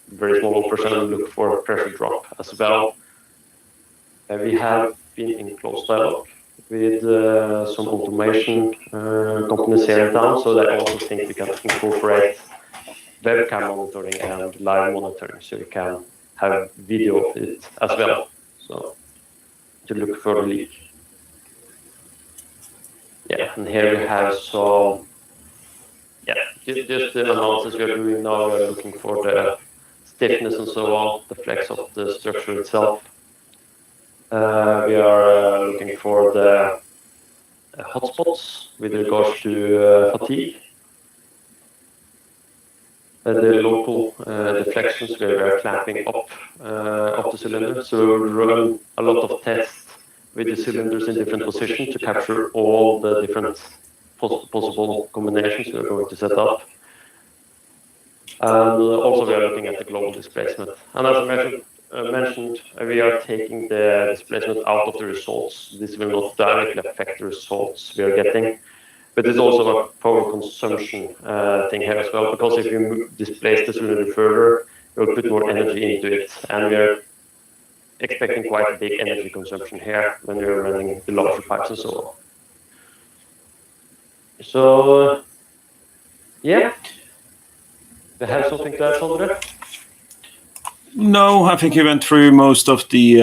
very small overpressure, and look for a pressure drop as well. We have been in close dialogue with some automation companies here in town, so they also think we can incorporate webcam monitoring and live monitoring, so we can have video of it as well, so to look for the leak. Yeah, and here we have some, just the analysis we are doing now. We are looking for the stiffness and so on, the flex of the structure itself. We are looking for the hotspots with regards to fatigue. The local deflections where we are clamping up the cylinder. So we run a lot of tests with the cylinders in different positions to capture all the different possible combinations we are going to set up. And also we are looking at the global displacement. And as I mentioned, we are taking the displacement out of the results. This will not directly affect the results we are getting. But there's also a power consumption thing here as well, because if you displace the cylinder further, you'll put more energy into it. And we are expecting quite a big energy consumption here when we're running the larger pipes and so on. So, yeah. Do you have something to add, Sondre? No, I think you went through most of the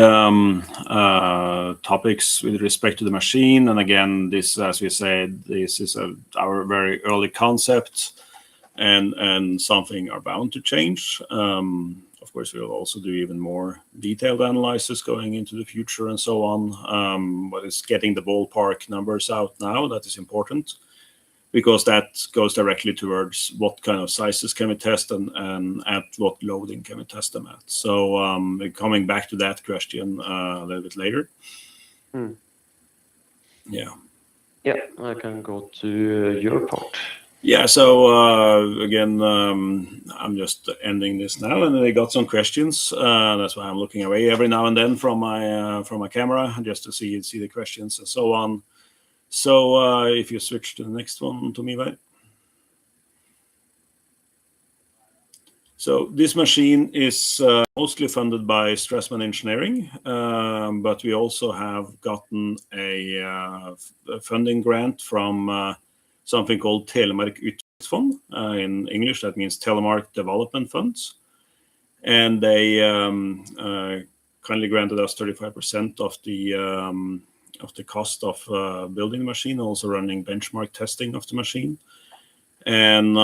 topics with respect to the machine. And again, this, as we said, this is our very early concept, and something are bound to change. Of course, we'll also do even more detailed analysis going into the future and so on. But it's getting the ballpark numbers out now that is important, because that goes directly towards what kind of sizes can we test and at what loading can we test them at. So coming back to that question a little bit later. Yeah. Yeah, I can go to your part. Yeah, so again, I'm just ending this now, and I got some questions. That's why I'm looking away every now and then from my camera, just to see the questions and so on. So if you switch to the next one, Tomiva. So this machine is mostly funded by Stressman Engineering, but we also have gotten a funding grant from something called Telemark Utviklingsfond. In English, that means Telemark Development Funds. And they kindly granted us 35% of the cost of building the machine, also running benchmark testing of the machine. And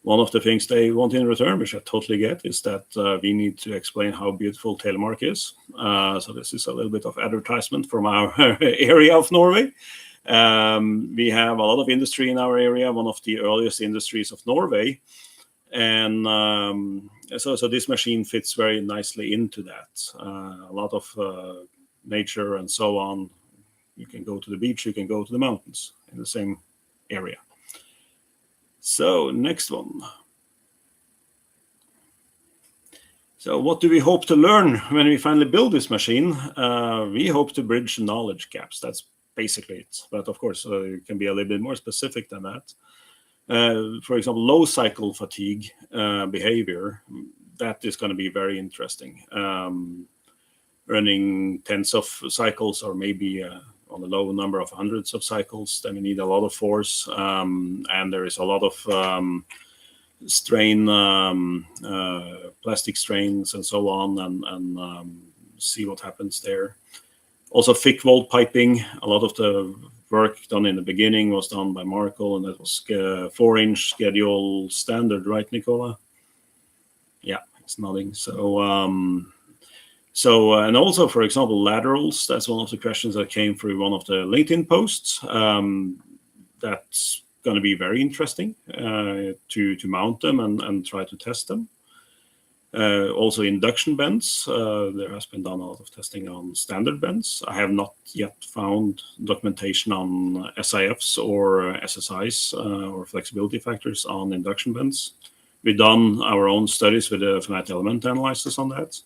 one of the things they want in return, which I totally get, is that we need to explain how beautiful Telemark is. So this is a little bit of advertisement from our area of Norway. We have a lot of industry in our area, one of the earliest industries of Norway. And so this machine fits very nicely into that. A lot of nature and so on. You can go to the beach, you can go to the mountains in the same area. So next one. So what do we hope to learn when we finally build this machine? We hope to bridge knowledge gaps. That's basically it. But of course, it can be a little bit more specific than that. For example, low cycle fatigue behavior, that is going to be very interesting. Running tens of cycles, or maybe on a low number of hundreds of cycles, then we need a lot of force, and there is a lot of strain, plastic strains and so on, and see what happens there. Also thick wall piping, a lot of the work done in the beginning was done by Markl, and that was 4-inch schedule standard, right, Nicola? Yeah, it's nodding. So, and also, for example, laterals, that's one of the questions that came through one of the LinkedIn posts. That's going to be very interesting to mount them and try to test them. Also induction bends, there has been done a lot of testing on standard bends. I have not yet found documentation on SIFs or SSIs or flexibility factors on induction bends. We've done our own studies with the finite element analysis on that.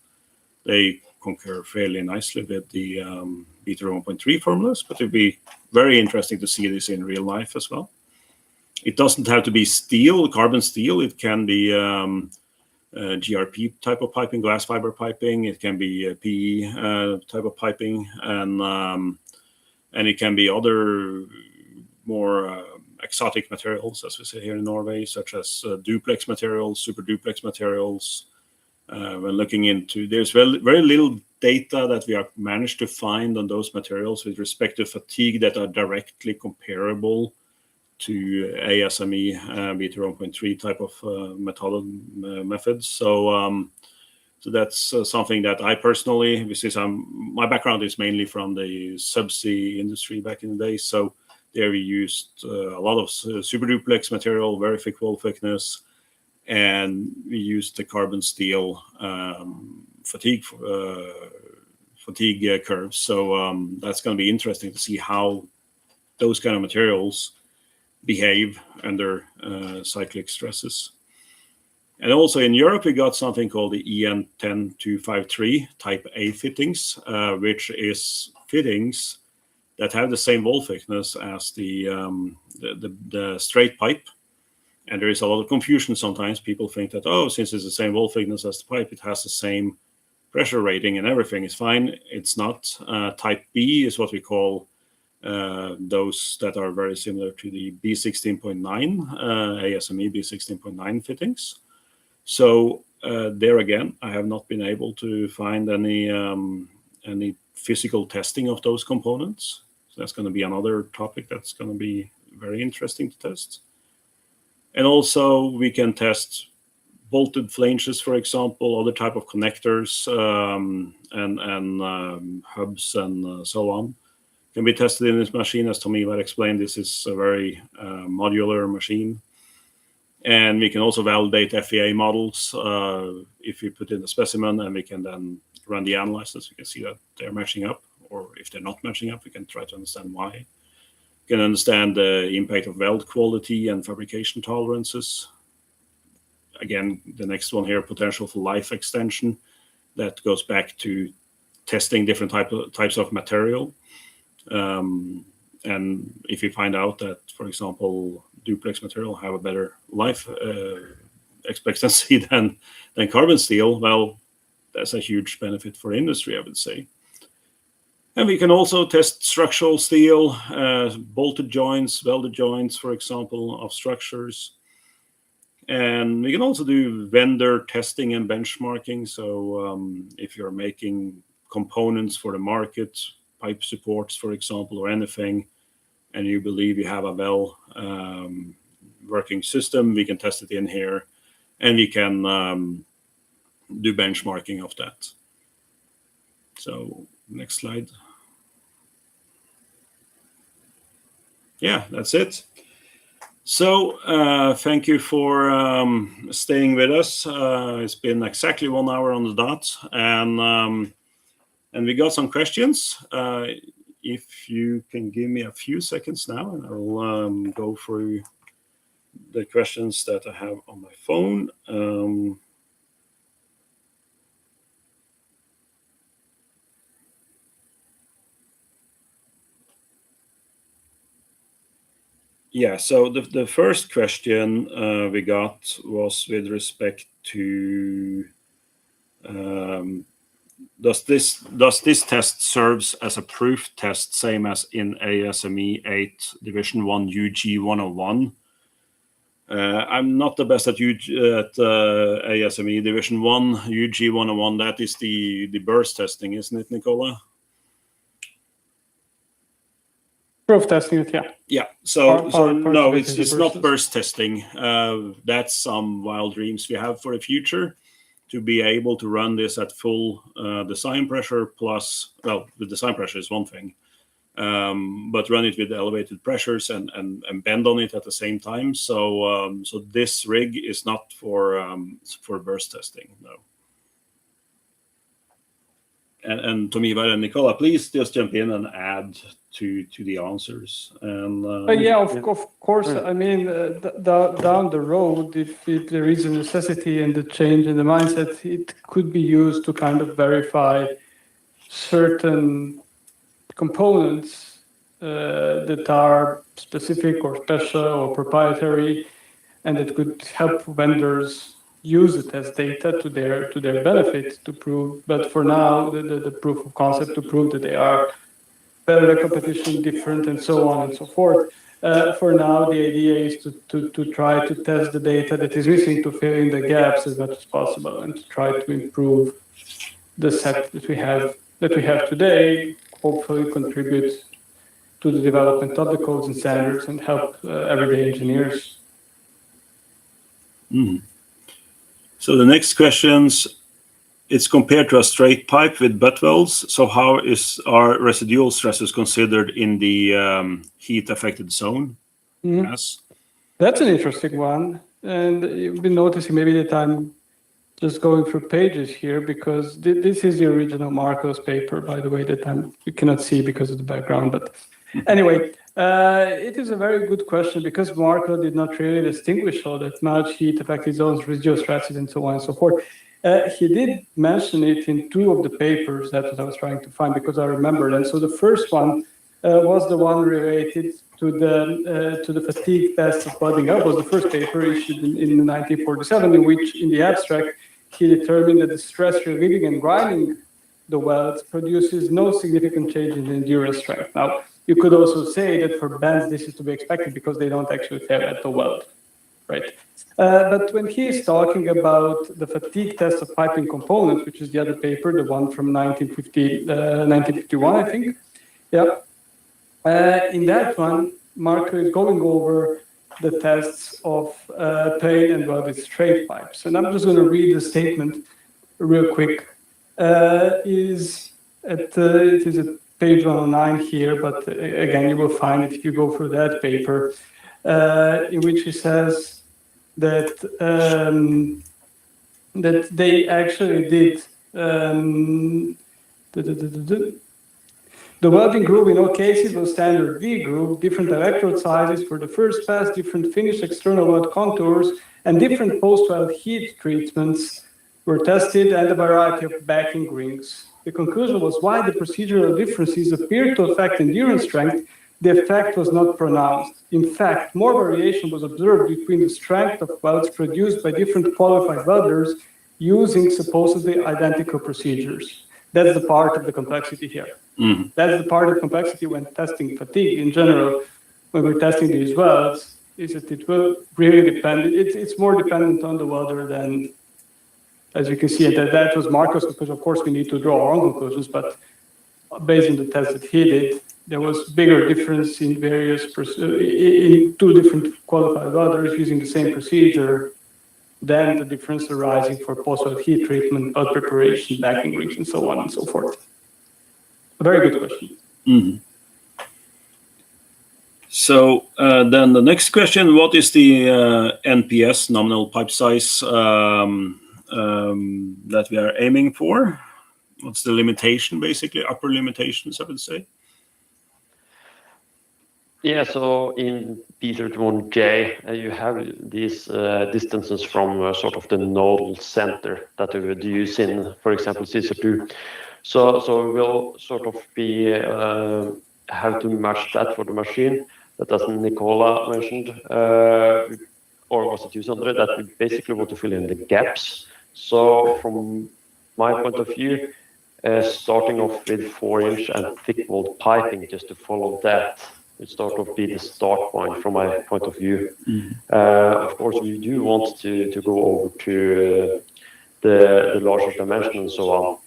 They concur fairly nicely with the beta 1.3 formulas, but it'd be very interesting to see this in real life as well. It doesn't have to be steel, carbon steel. It can be GRP type of piping, glass fiber piping. It can be PE type of piping, and it can be other more exotic materials, as we say here in Norway, such as duplex materials, super duplex materials. When looking into, there's very little data that we have managed to find on those materials with respect to fatigue that are directly comparable to ASME beta 1.3 type of methods. So that's something that I personally, since my background is mainly from the subsea industry back in the day, so there we used a lot of super duplex material, very thick wall thickness, and we used the carbon steel fatigue curves. So that's going to be interesting to see how those kind of materials behave under cyclic stresses. And also in Europe, we got something called the EN 10253 type A fittings, which is fittings that have the same wall thickness as the straight pipe. And there is a lot of confusion sometimes. People think that, oh, since it's the same wall thickness as the pipe, it has the same pressure rating and everything is fine. It's not. Type B is what we call those that are very similar to the B16.9, ASME B16.9 fittings. So there again, I have not been able to find any physical testing of those components. So that's going to be another topic that's going to be very interesting to test. And also we can test bolted flanges, for example, other type of connectors and hubs and so on. Can be tested in this machine. As Tom Ivar explained, this is a very modular machine. And we can also validate FEA models if we put in the specimen, and we can then run the analysis. We can see that they're matching up, or if they're not matching up, we can try to understand why. We can understand the impact of weld quality and fabrication tolerances. Again, the next one here, potential for life extension. That goes back to testing different types of material. And if you find out that, for example, duplex material have a better life expectancy than carbon steel, well, that's a huge benefit for industry, I would say. And we can also test structural steel, bolted joints, welded joints, for example, of structures. And we can also do vendor testing and benchmarking. So if you're making components for the market, pipe supports, for example, or anything, and you believe you have a well working system, we can test it in here, and we can do benchmarking of that. So next slide. Yeah, that's it. So thank you for staying with us. It's been exactly 1 hour on the dot, and we got some questions. If you can give me a few seconds now, and I will go through the questions that I have on my phone. Yeah, so the first question we got was with respect to does this test serves as a proof test, same as in ASME 8 Division 1 UG 101? I'm not the best at ASME Division 1 UG 101. That is the burst testing, isn't it, Nicola? Proof testing it, yeah. Yeah, so no, it's not burst testing. That's some wild dreams we have for the future, to be able to run this at full design pressure plus, well, the design pressure is one thing, but run it with elevated pressures and bend on it at the same time. So so this rig is not for burst testing, no. And Tom Ivar and Nicola, please just jump in and add to the answers. And yeah, of course. I mean, down the road, if there is a necessity and the change in the mindset, it could be used to kind of verify certain components that are specific or special or proprietary, and that could help vendors use it as data to their benefit to prove. But for now, the proof of concept to prove that they are better than competition, different, and so on and so forth. For now, the idea is to try to test the data that is missing, to fill in the gaps as much as possible, and to try to improve the set that we have today. Hopefully, contribute to the development of the codes and standards and help everyday engineers. So the next questions, it's compared to a straight pipe with butt welds. So how are residual stresses considered in the heat affected zone? Yes. That's an interesting one. And you've been noticing maybe that I'm just going through pages here, because this is the original Markl's paper, by the way, that you cannot see because of the background. But anyway, it is a very good question, because Markl did not really distinguish all that much heat affected zones, residual stresses, and so on and so forth. He did mention it in two of the papers. That's what I was trying to find, because I remembered. And so the first one was the one related to the fatigue test of welding up. Was the first paper issued in 1947, in which, in the abstract, he determined that the stress relieving and grinding the welds produces no significant change in the endurance strength. Now, you could also say that for bends, this is to be expected, because they don't actually tear at the weld, right? But when he is talking about the fatigue test of piping components, which is the other paper, the one from 1951, I think, yeah. In that one, Markl is going over the tests of plain and welded straight pipes. And I'm just going to read the statement real quick. It is at page 109 here, but again, you will find it if you go through that paper, in which he says that that they actually did the welding groove in all cases was standard V groove, different electrode sizes for the first pass, different finished external weld contours, and different post-weld heat treatments were tested, and a variety of backing rings. The conclusion was, while the procedural differences appeared to affect endurance strength, the effect was not pronounced. In fact, more variation was observed between the strength of welds produced by different qualified welders using supposedly identical procedures. That's the part of the complexity here. That's the part of complexity when testing fatigue in general. When we're testing these welds, is that it will really depend. It's more dependent on the welder than, as you can see, that was Markl's, because of course we need to draw our own conclusions. But based on the test that he did, there was bigger difference in in two different qualified welders using the same procedure than the difference arising for post-weld heat treatment, weld preparation, backing rings, and so on and so forth. A very good question. So then the next question, what is the NPS, nominal pipe size, that we are aiming for? What's the limitation, basically, upper limitations, I would say? Yeah, so in B31J, you have these distances from sort of the nodal center that we would use in, for example, CISO2. So we'll sort of be have to match that for the machine. That, as Nicola mentioned, or was it 200, that we basically want to fill in the gaps. So from my point of view, starting off with 4-inch and thick walled piping, just to follow that, would sort of be the start point from my point of view. Of course, we do want to go over to the larger dimension and so on.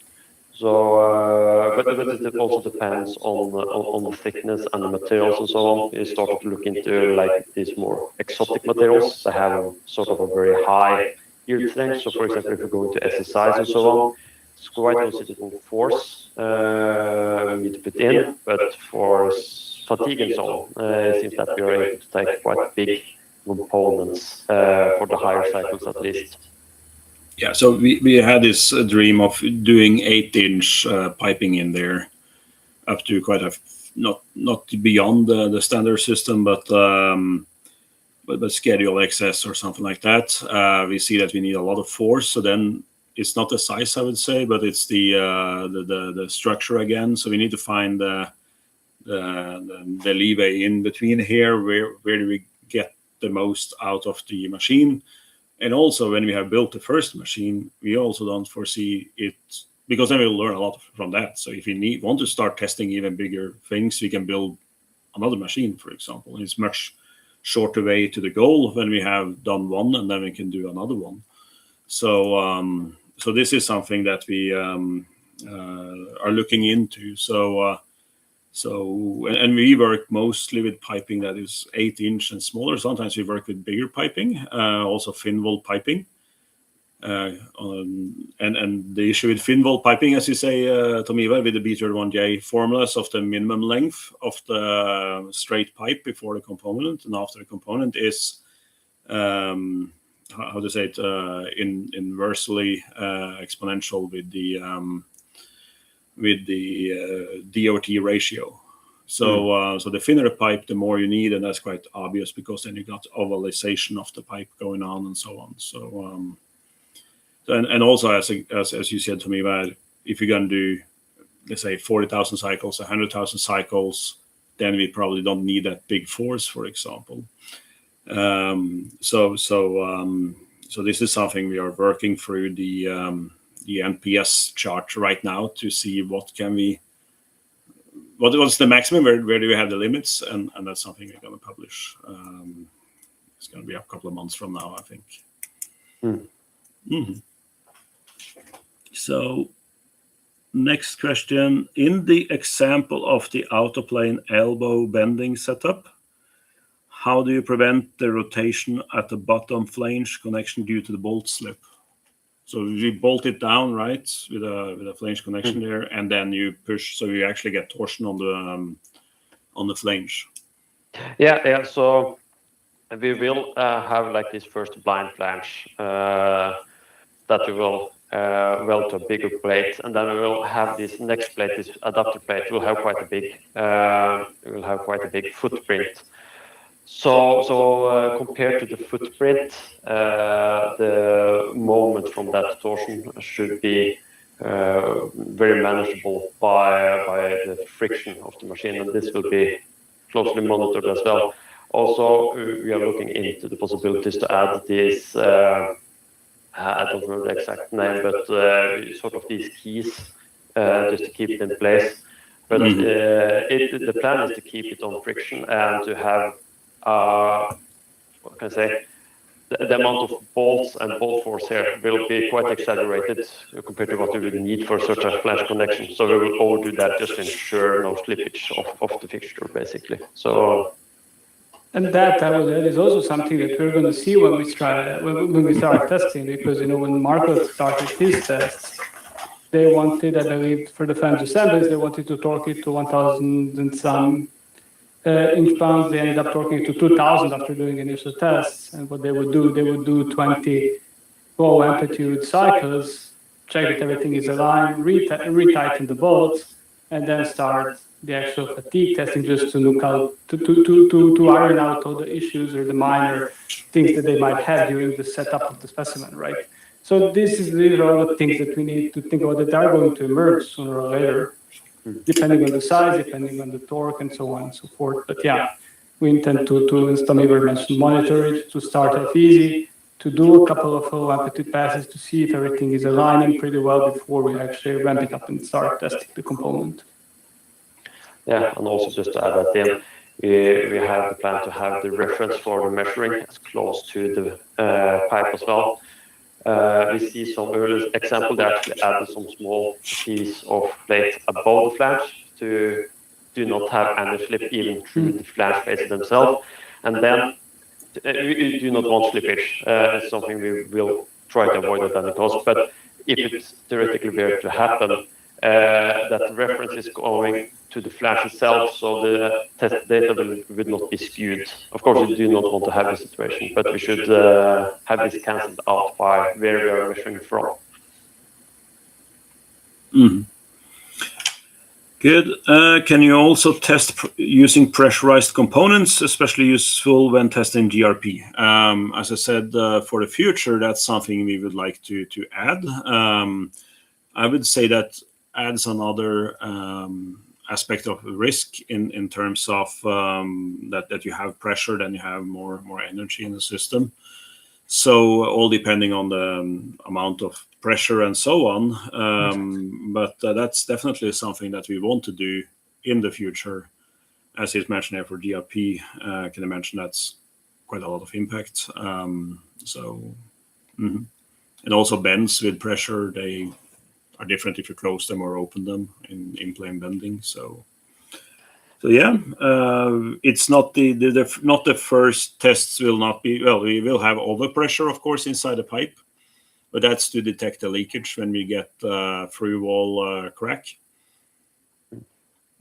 So, but it also depends on the thickness and the materials and so on. We started to look into like these more exotic materials that have sort of a very high yield strength. So, for example, if we go into SSIs and so on, it's quite considerable force we need to put in, but for fatigue and so on, it seems that we are able to take quite big components for the higher cycles at least. Yeah, so we had this dream of doing 8-inch piping in there, up to quite a not beyond the standard system, but schedule XS or something like that. We see that we need a lot of force, so then it's not the size, I would say, but it's the structure again. So we need to find the leeway in between here. Where do we get the most out of the machine? And also, when we have built the first machine, we also don't foresee it, because then we'll learn a lot from that. So if we want to start testing even bigger things, we can build another machine, for example. And it's much shorter way to the goal when we have done one, and then we can do another one. So this is something that we are looking into. And we work mostly with piping that is 8-inch and smaller. Sometimes we work with bigger piping, also thin wall piping. And the issue with thin wall piping, as you say, Tom Ivar, with the B31J formulas of the minimum length of the straight pipe before the component and after the component is, how to say it, inversely exponential with the DOT ratio. So the thinner the pipe, the more you need, and that's quite obvious because then you got ovalization of the pipe going on and so on. So and also as you said to me, that if you're going to do, let's say 40,000 cycles, 100,000 cycles, then we probably don't need that big force, for example. So this is something we are working through the NPS chart right now to see what's the maximum, where do we have the limits, and that's something we're going to publish. It's going to be a couple of months from now, I think. Mm-hmm. So next question, in the example of the autoplane elbow bending setup, how do you prevent the rotation at the bottom flange connection due to the bolt slip? So you bolt it down, right, with a flange connection there, and then you push, so you actually get torsion on the flange. Yeah. So we will have like this first blind flange that we will weld to a bigger plate, and then we will have this next plate, this adapter plate. Will have quite a big footprint. So compared to the footprint, the moment from that torsion should be very manageable by the friction of the machine, and this will be closely monitored as well. Also, we are looking into the possibilities to add this, I don't know the exact name, but sort of these keys just to keep it in place. But the plan is to keep it on friction and to have, what can I say, the amount of bolts and bolt force here will be quite exaggerated compared to what we would need for such a flange connection. So we will overdo that just to ensure no slippage of the fixture, basically. So. And that, I would add, is also something that we're going to see when we start testing, because when Markl started his tests, they wanted, I believe, for the flange assemblies, they wanted to torque it to 1,000 and some inch-pounds. They ended up torquing it to 2,000 after doing initial tests. And what they would do 20 low amplitude cycles, check that everything is aligned, retighten the bolts, and then start the actual fatigue testing just to look out, to iron out all the issues or the minor things that they might have during the setup of the specimen, right? So these are all the things that we need to think about that are going to emerge sooner or later, depending on the size, depending on the torque, and so on and so forth. But yeah, we intend to, as Tom Ivar mentioned, monitor it, to start off easy, to do a couple of low amplitude passes to see if everything is aligning pretty well before we actually ramp it up and start testing the component. Yeah, and also just to add that in, we have the plan to have the reference for the measuring as close to the pipe as well. We see some early example, they actually added some small piece of plate above the flange to do not have any slip even through the flange faces themselves. And then we do not want slippage. It's something we will try to avoid at any cost. But if it's theoretically were to happen, that reference is going to the flange itself, so the test data will not be skewed. Of course, we do not want to have this situation, but we should have this cancelled out by where we are measuring from. Mm. Good. Can you also test using pressurized components, especially useful when testing GRP? As I said, for the future, that's something we would like to add. I would say that adds another aspect of risk in terms of that you have pressure, then you have more energy in the system. So all depending on the amount of pressure and so on. But that's definitely something that we want to do in the future. As is mentioned here for GRP, can I mention that's quite a lot of impact. And also bends with pressure, they are different if you close them or open them in plane bending. So yeah, it's not the first tests will not be, well, we will have overpressure, of course, inside the pipe, but that's to detect the leakage when we get through wall crack.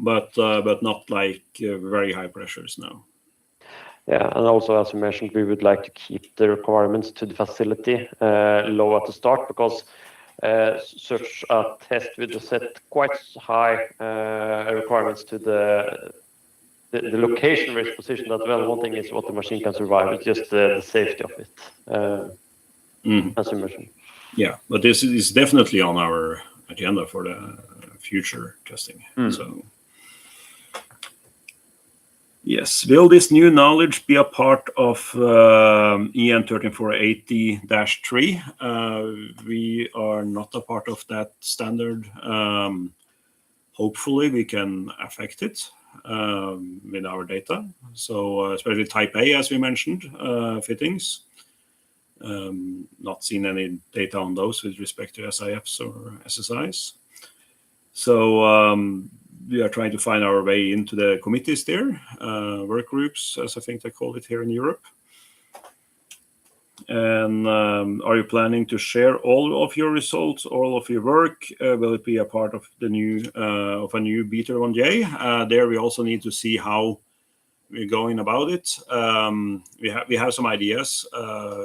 But not like very high pressures now. Yeah, and also as you mentioned, we would like to keep the requirements to the facility low at the start, because such a test would set quite high requirements to the location where it's positioned as well. One thing is what the machine can survive, it's just the safety of it, as you mentioned. Yeah, but this is definitely on our agenda for the future testing. So yes, will this new knowledge be a part of EN 13480-3? We are not a part of that standard. Hopefully we can affect it with our data. So especially type A, as we mentioned, fittings. Not seen any data on those with respect to SIFs or SSIs. So we are trying to find our way into the committees there, work groups, as I think they call it here in Europe. And are you planning to share all of your results, all of your work? Will it be a part of the new of a new Beta 1J? There we also need to see how we're going about it. We have some ideas.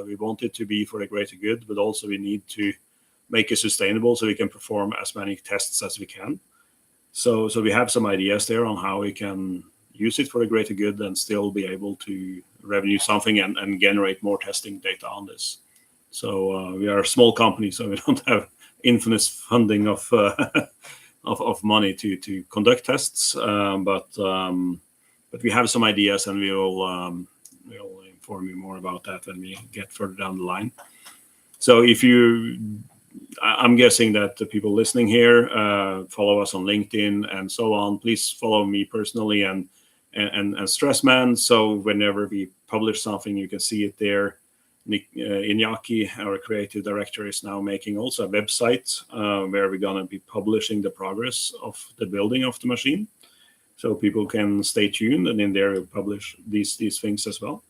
We want it to be for the greater good, but also we need to make it sustainable so we can perform as many tests as we can. So we have some ideas there on how we can use it for the greater good and still be able to revenue something and generate more testing data on this. So we are a small company, so we don't have infinite funding of money to conduct tests, but we have some ideas, and we'll inform you more about that when we get further down the line. So I'm guessing that the people listening here follow us on LinkedIn and so on. Please follow me personally and Stressman. So whenever we publish something, you can see it there. Iñaki, our creative director, is now making also a website where we're going to be publishing the progress of the building of the machine. So people can stay tuned, and in there we'll publish these things as well.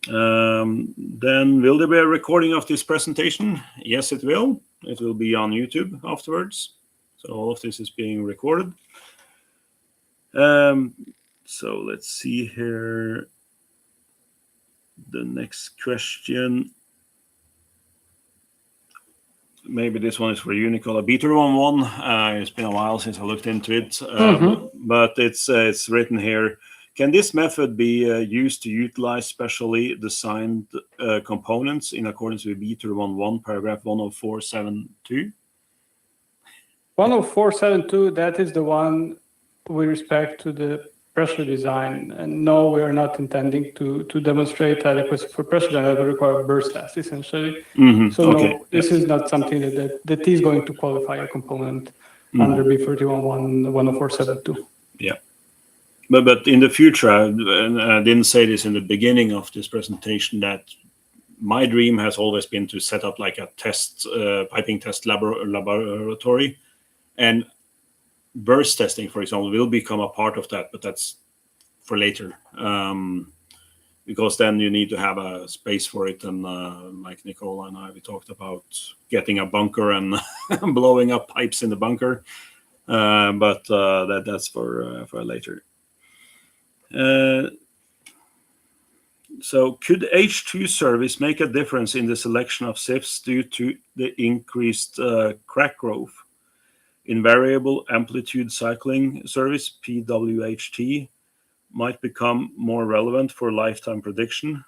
Then will there be a recording of this presentation? Yes, it will. It will be on YouTube afterwards. So all of this is being recorded. So let's see here. The next question. Maybe this one is for you, Nicola. Beta 1.1. It's been a while since I looked into it, but it's written here. Can this method be used to utilize specially designed components in accordance with Beta 1.1, paragraph 104.7.2? 104.7.2, that is the one with respect to the pressure design. And no, we are not intending to demonstrate adequacy for pressure that will require burst test, essentially. So no, this is not something that is going to qualify a component under B31.1, 104.7.2. Yeah. But in the future, and I didn't say this in the beginning of this presentation, that my dream has always been to set up like a test, piping test laboratory, and burst testing, for example, will become a part of that, but that's for later, because then you need to have a space for it, and like Nicola and we talked about getting a bunker and blowing up pipes in the bunker, but that's for later. So could H2 service make a difference in the selection of SIFs due to the increased crack growth? invariable amplitude cycling service, PWHT, might become more relevant for lifetime prediction.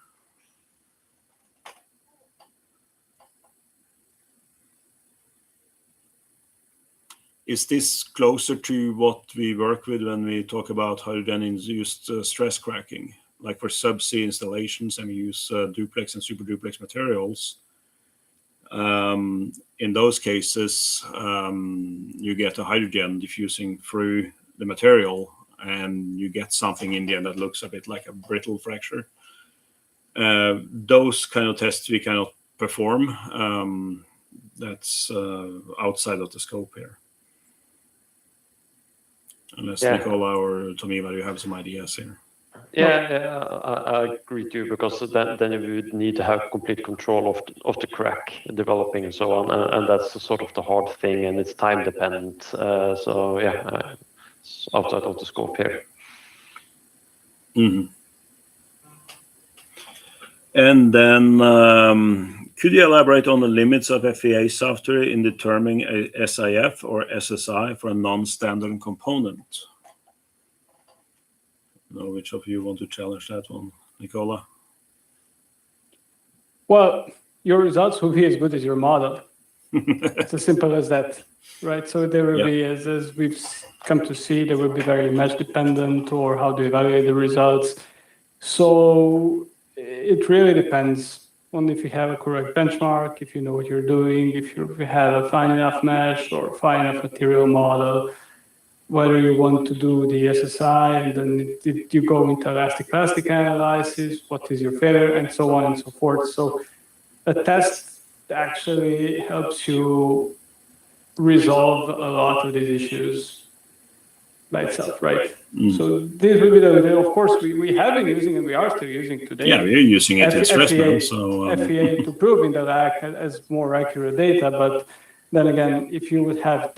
Is this closer to what we work with when we talk about hydrogen-induced stress cracking? Like for subsea installations, and we use duplex and super duplex materials. In those cases, you get a hydrogen diffusing through the material, and you get something in the end that looks a bit like a brittle fracture. Those kind of tests we cannot perform. That's outside of the scope here. Unless Nicola or Tomiva, you have some ideas here. Yeah, I agree too, because then you would need to have complete control of the crack developing and so on, and that's sort of the hard thing, and it's time dependent. So yeah, it's outside of the scope here. Mm-hmm. And then could you elaborate on the limits of FEA software in determining a SIF or SSI for a non-standard component? Know which of you want to challenge that one, Nicola? Well, your results will be as good as your model. It's as simple as that, right? So there will be, as we've come to see, there will be very mesh dependent, or how to evaluate the results. So it really depends on if you have a correct benchmark, if you know what you're doing, if you have a fine enough mesh or fine enough material model, whether you want to do the SSI, and then you go into elastic analysis, what is your failure, and so on and so forth. So a test actually helps you resolve a lot of these issues by itself, right? So this will be of course, we have been using, and we are still using today. Yeah, we're using it in Stressman. FEA to prove in the lab as more accurate data, but then again, if you would have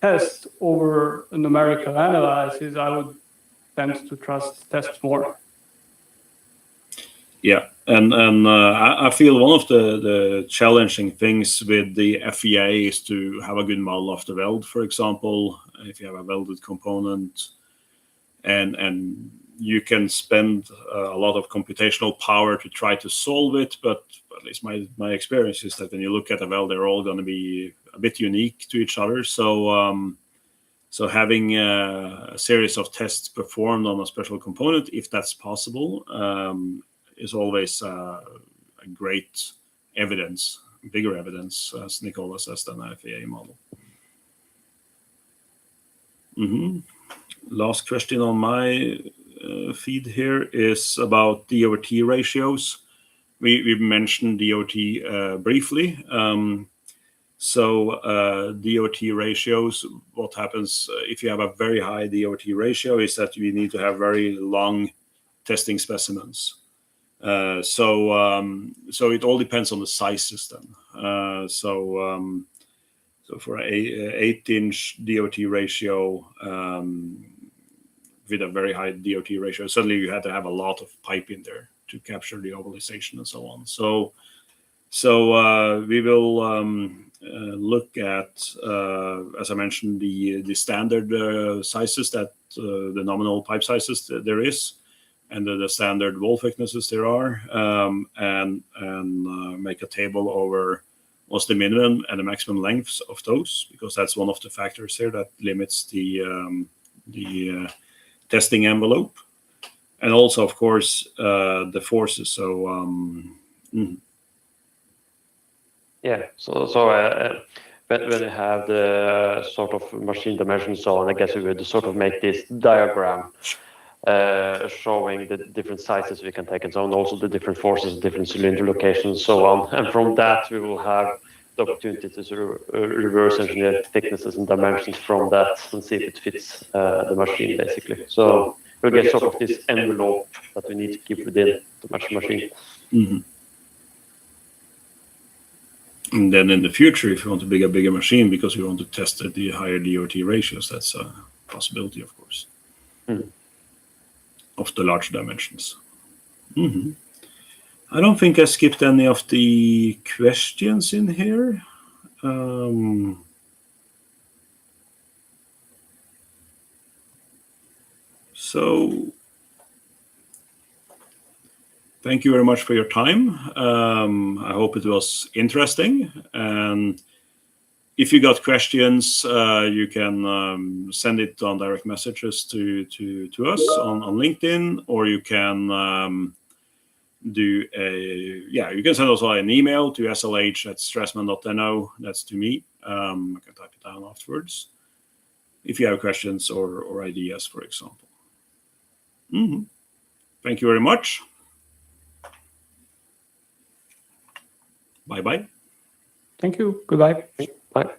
test over a numerical analysis, I would tend to trust tests more. Yeah, and I feel one of the challenging things with the FEA is to have a good model of the weld, for example, if you have a welded component, and you can spend a lot of computational power to try to solve it, but at least my experience is that when you look at a weld, they're all going to be a bit unique to each other. So so having a series of tests performed on a special component, if that's possible, is always a great evidence, bigger evidence, as Nicola says, than an FEA model. Last question on my feed here is about D/T ratios. We mentioned DOT briefly. So DOT ratios, what happens if you have a very high DOT ratio is that you need to have very long testing specimens. So it all depends on the size system. So for an 8-inch DOT ratio, with a very high DOT ratio, suddenly you had to have a lot of pipe in there to capture the ovalization and so on. So we will look at, as I mentioned, the standard sizes that the nominal pipe sizes there is, and the standard wall thicknesses there are, and make a table over what's the minimum and the maximum lengths of those, because that's one of the factors here that limits the testing envelope, and also, of course, the forces. So yeah, so when you have the sort of machine dimensions, so on, I guess we would sort of make this diagram showing the different sizes we can take and so on, also the different forces, different cylinder locations, so on. And from that, we will have the opportunity to reverse engineer thicknesses and dimensions from that and see if it fits the machine, basically. So we'll get sort of this envelope that we need to keep within the machine. And then in the future, if you want to build a bigger machine because you want to test at the higher DOT ratios, that's a possibility, of course, of the large dimensions. I don't think I skipped any of the questions in here. So thank you very much for your time. I hope it was interesting. And if you got questions, you can send it on direct messages to us on LinkedIn, or you can you can send us an email to slh@stressman.no. That's to me. I can type it down afterwards if you have questions or ideas, for example. Thank you very much. Bye-bye. Thank you. Goodbye. Bye.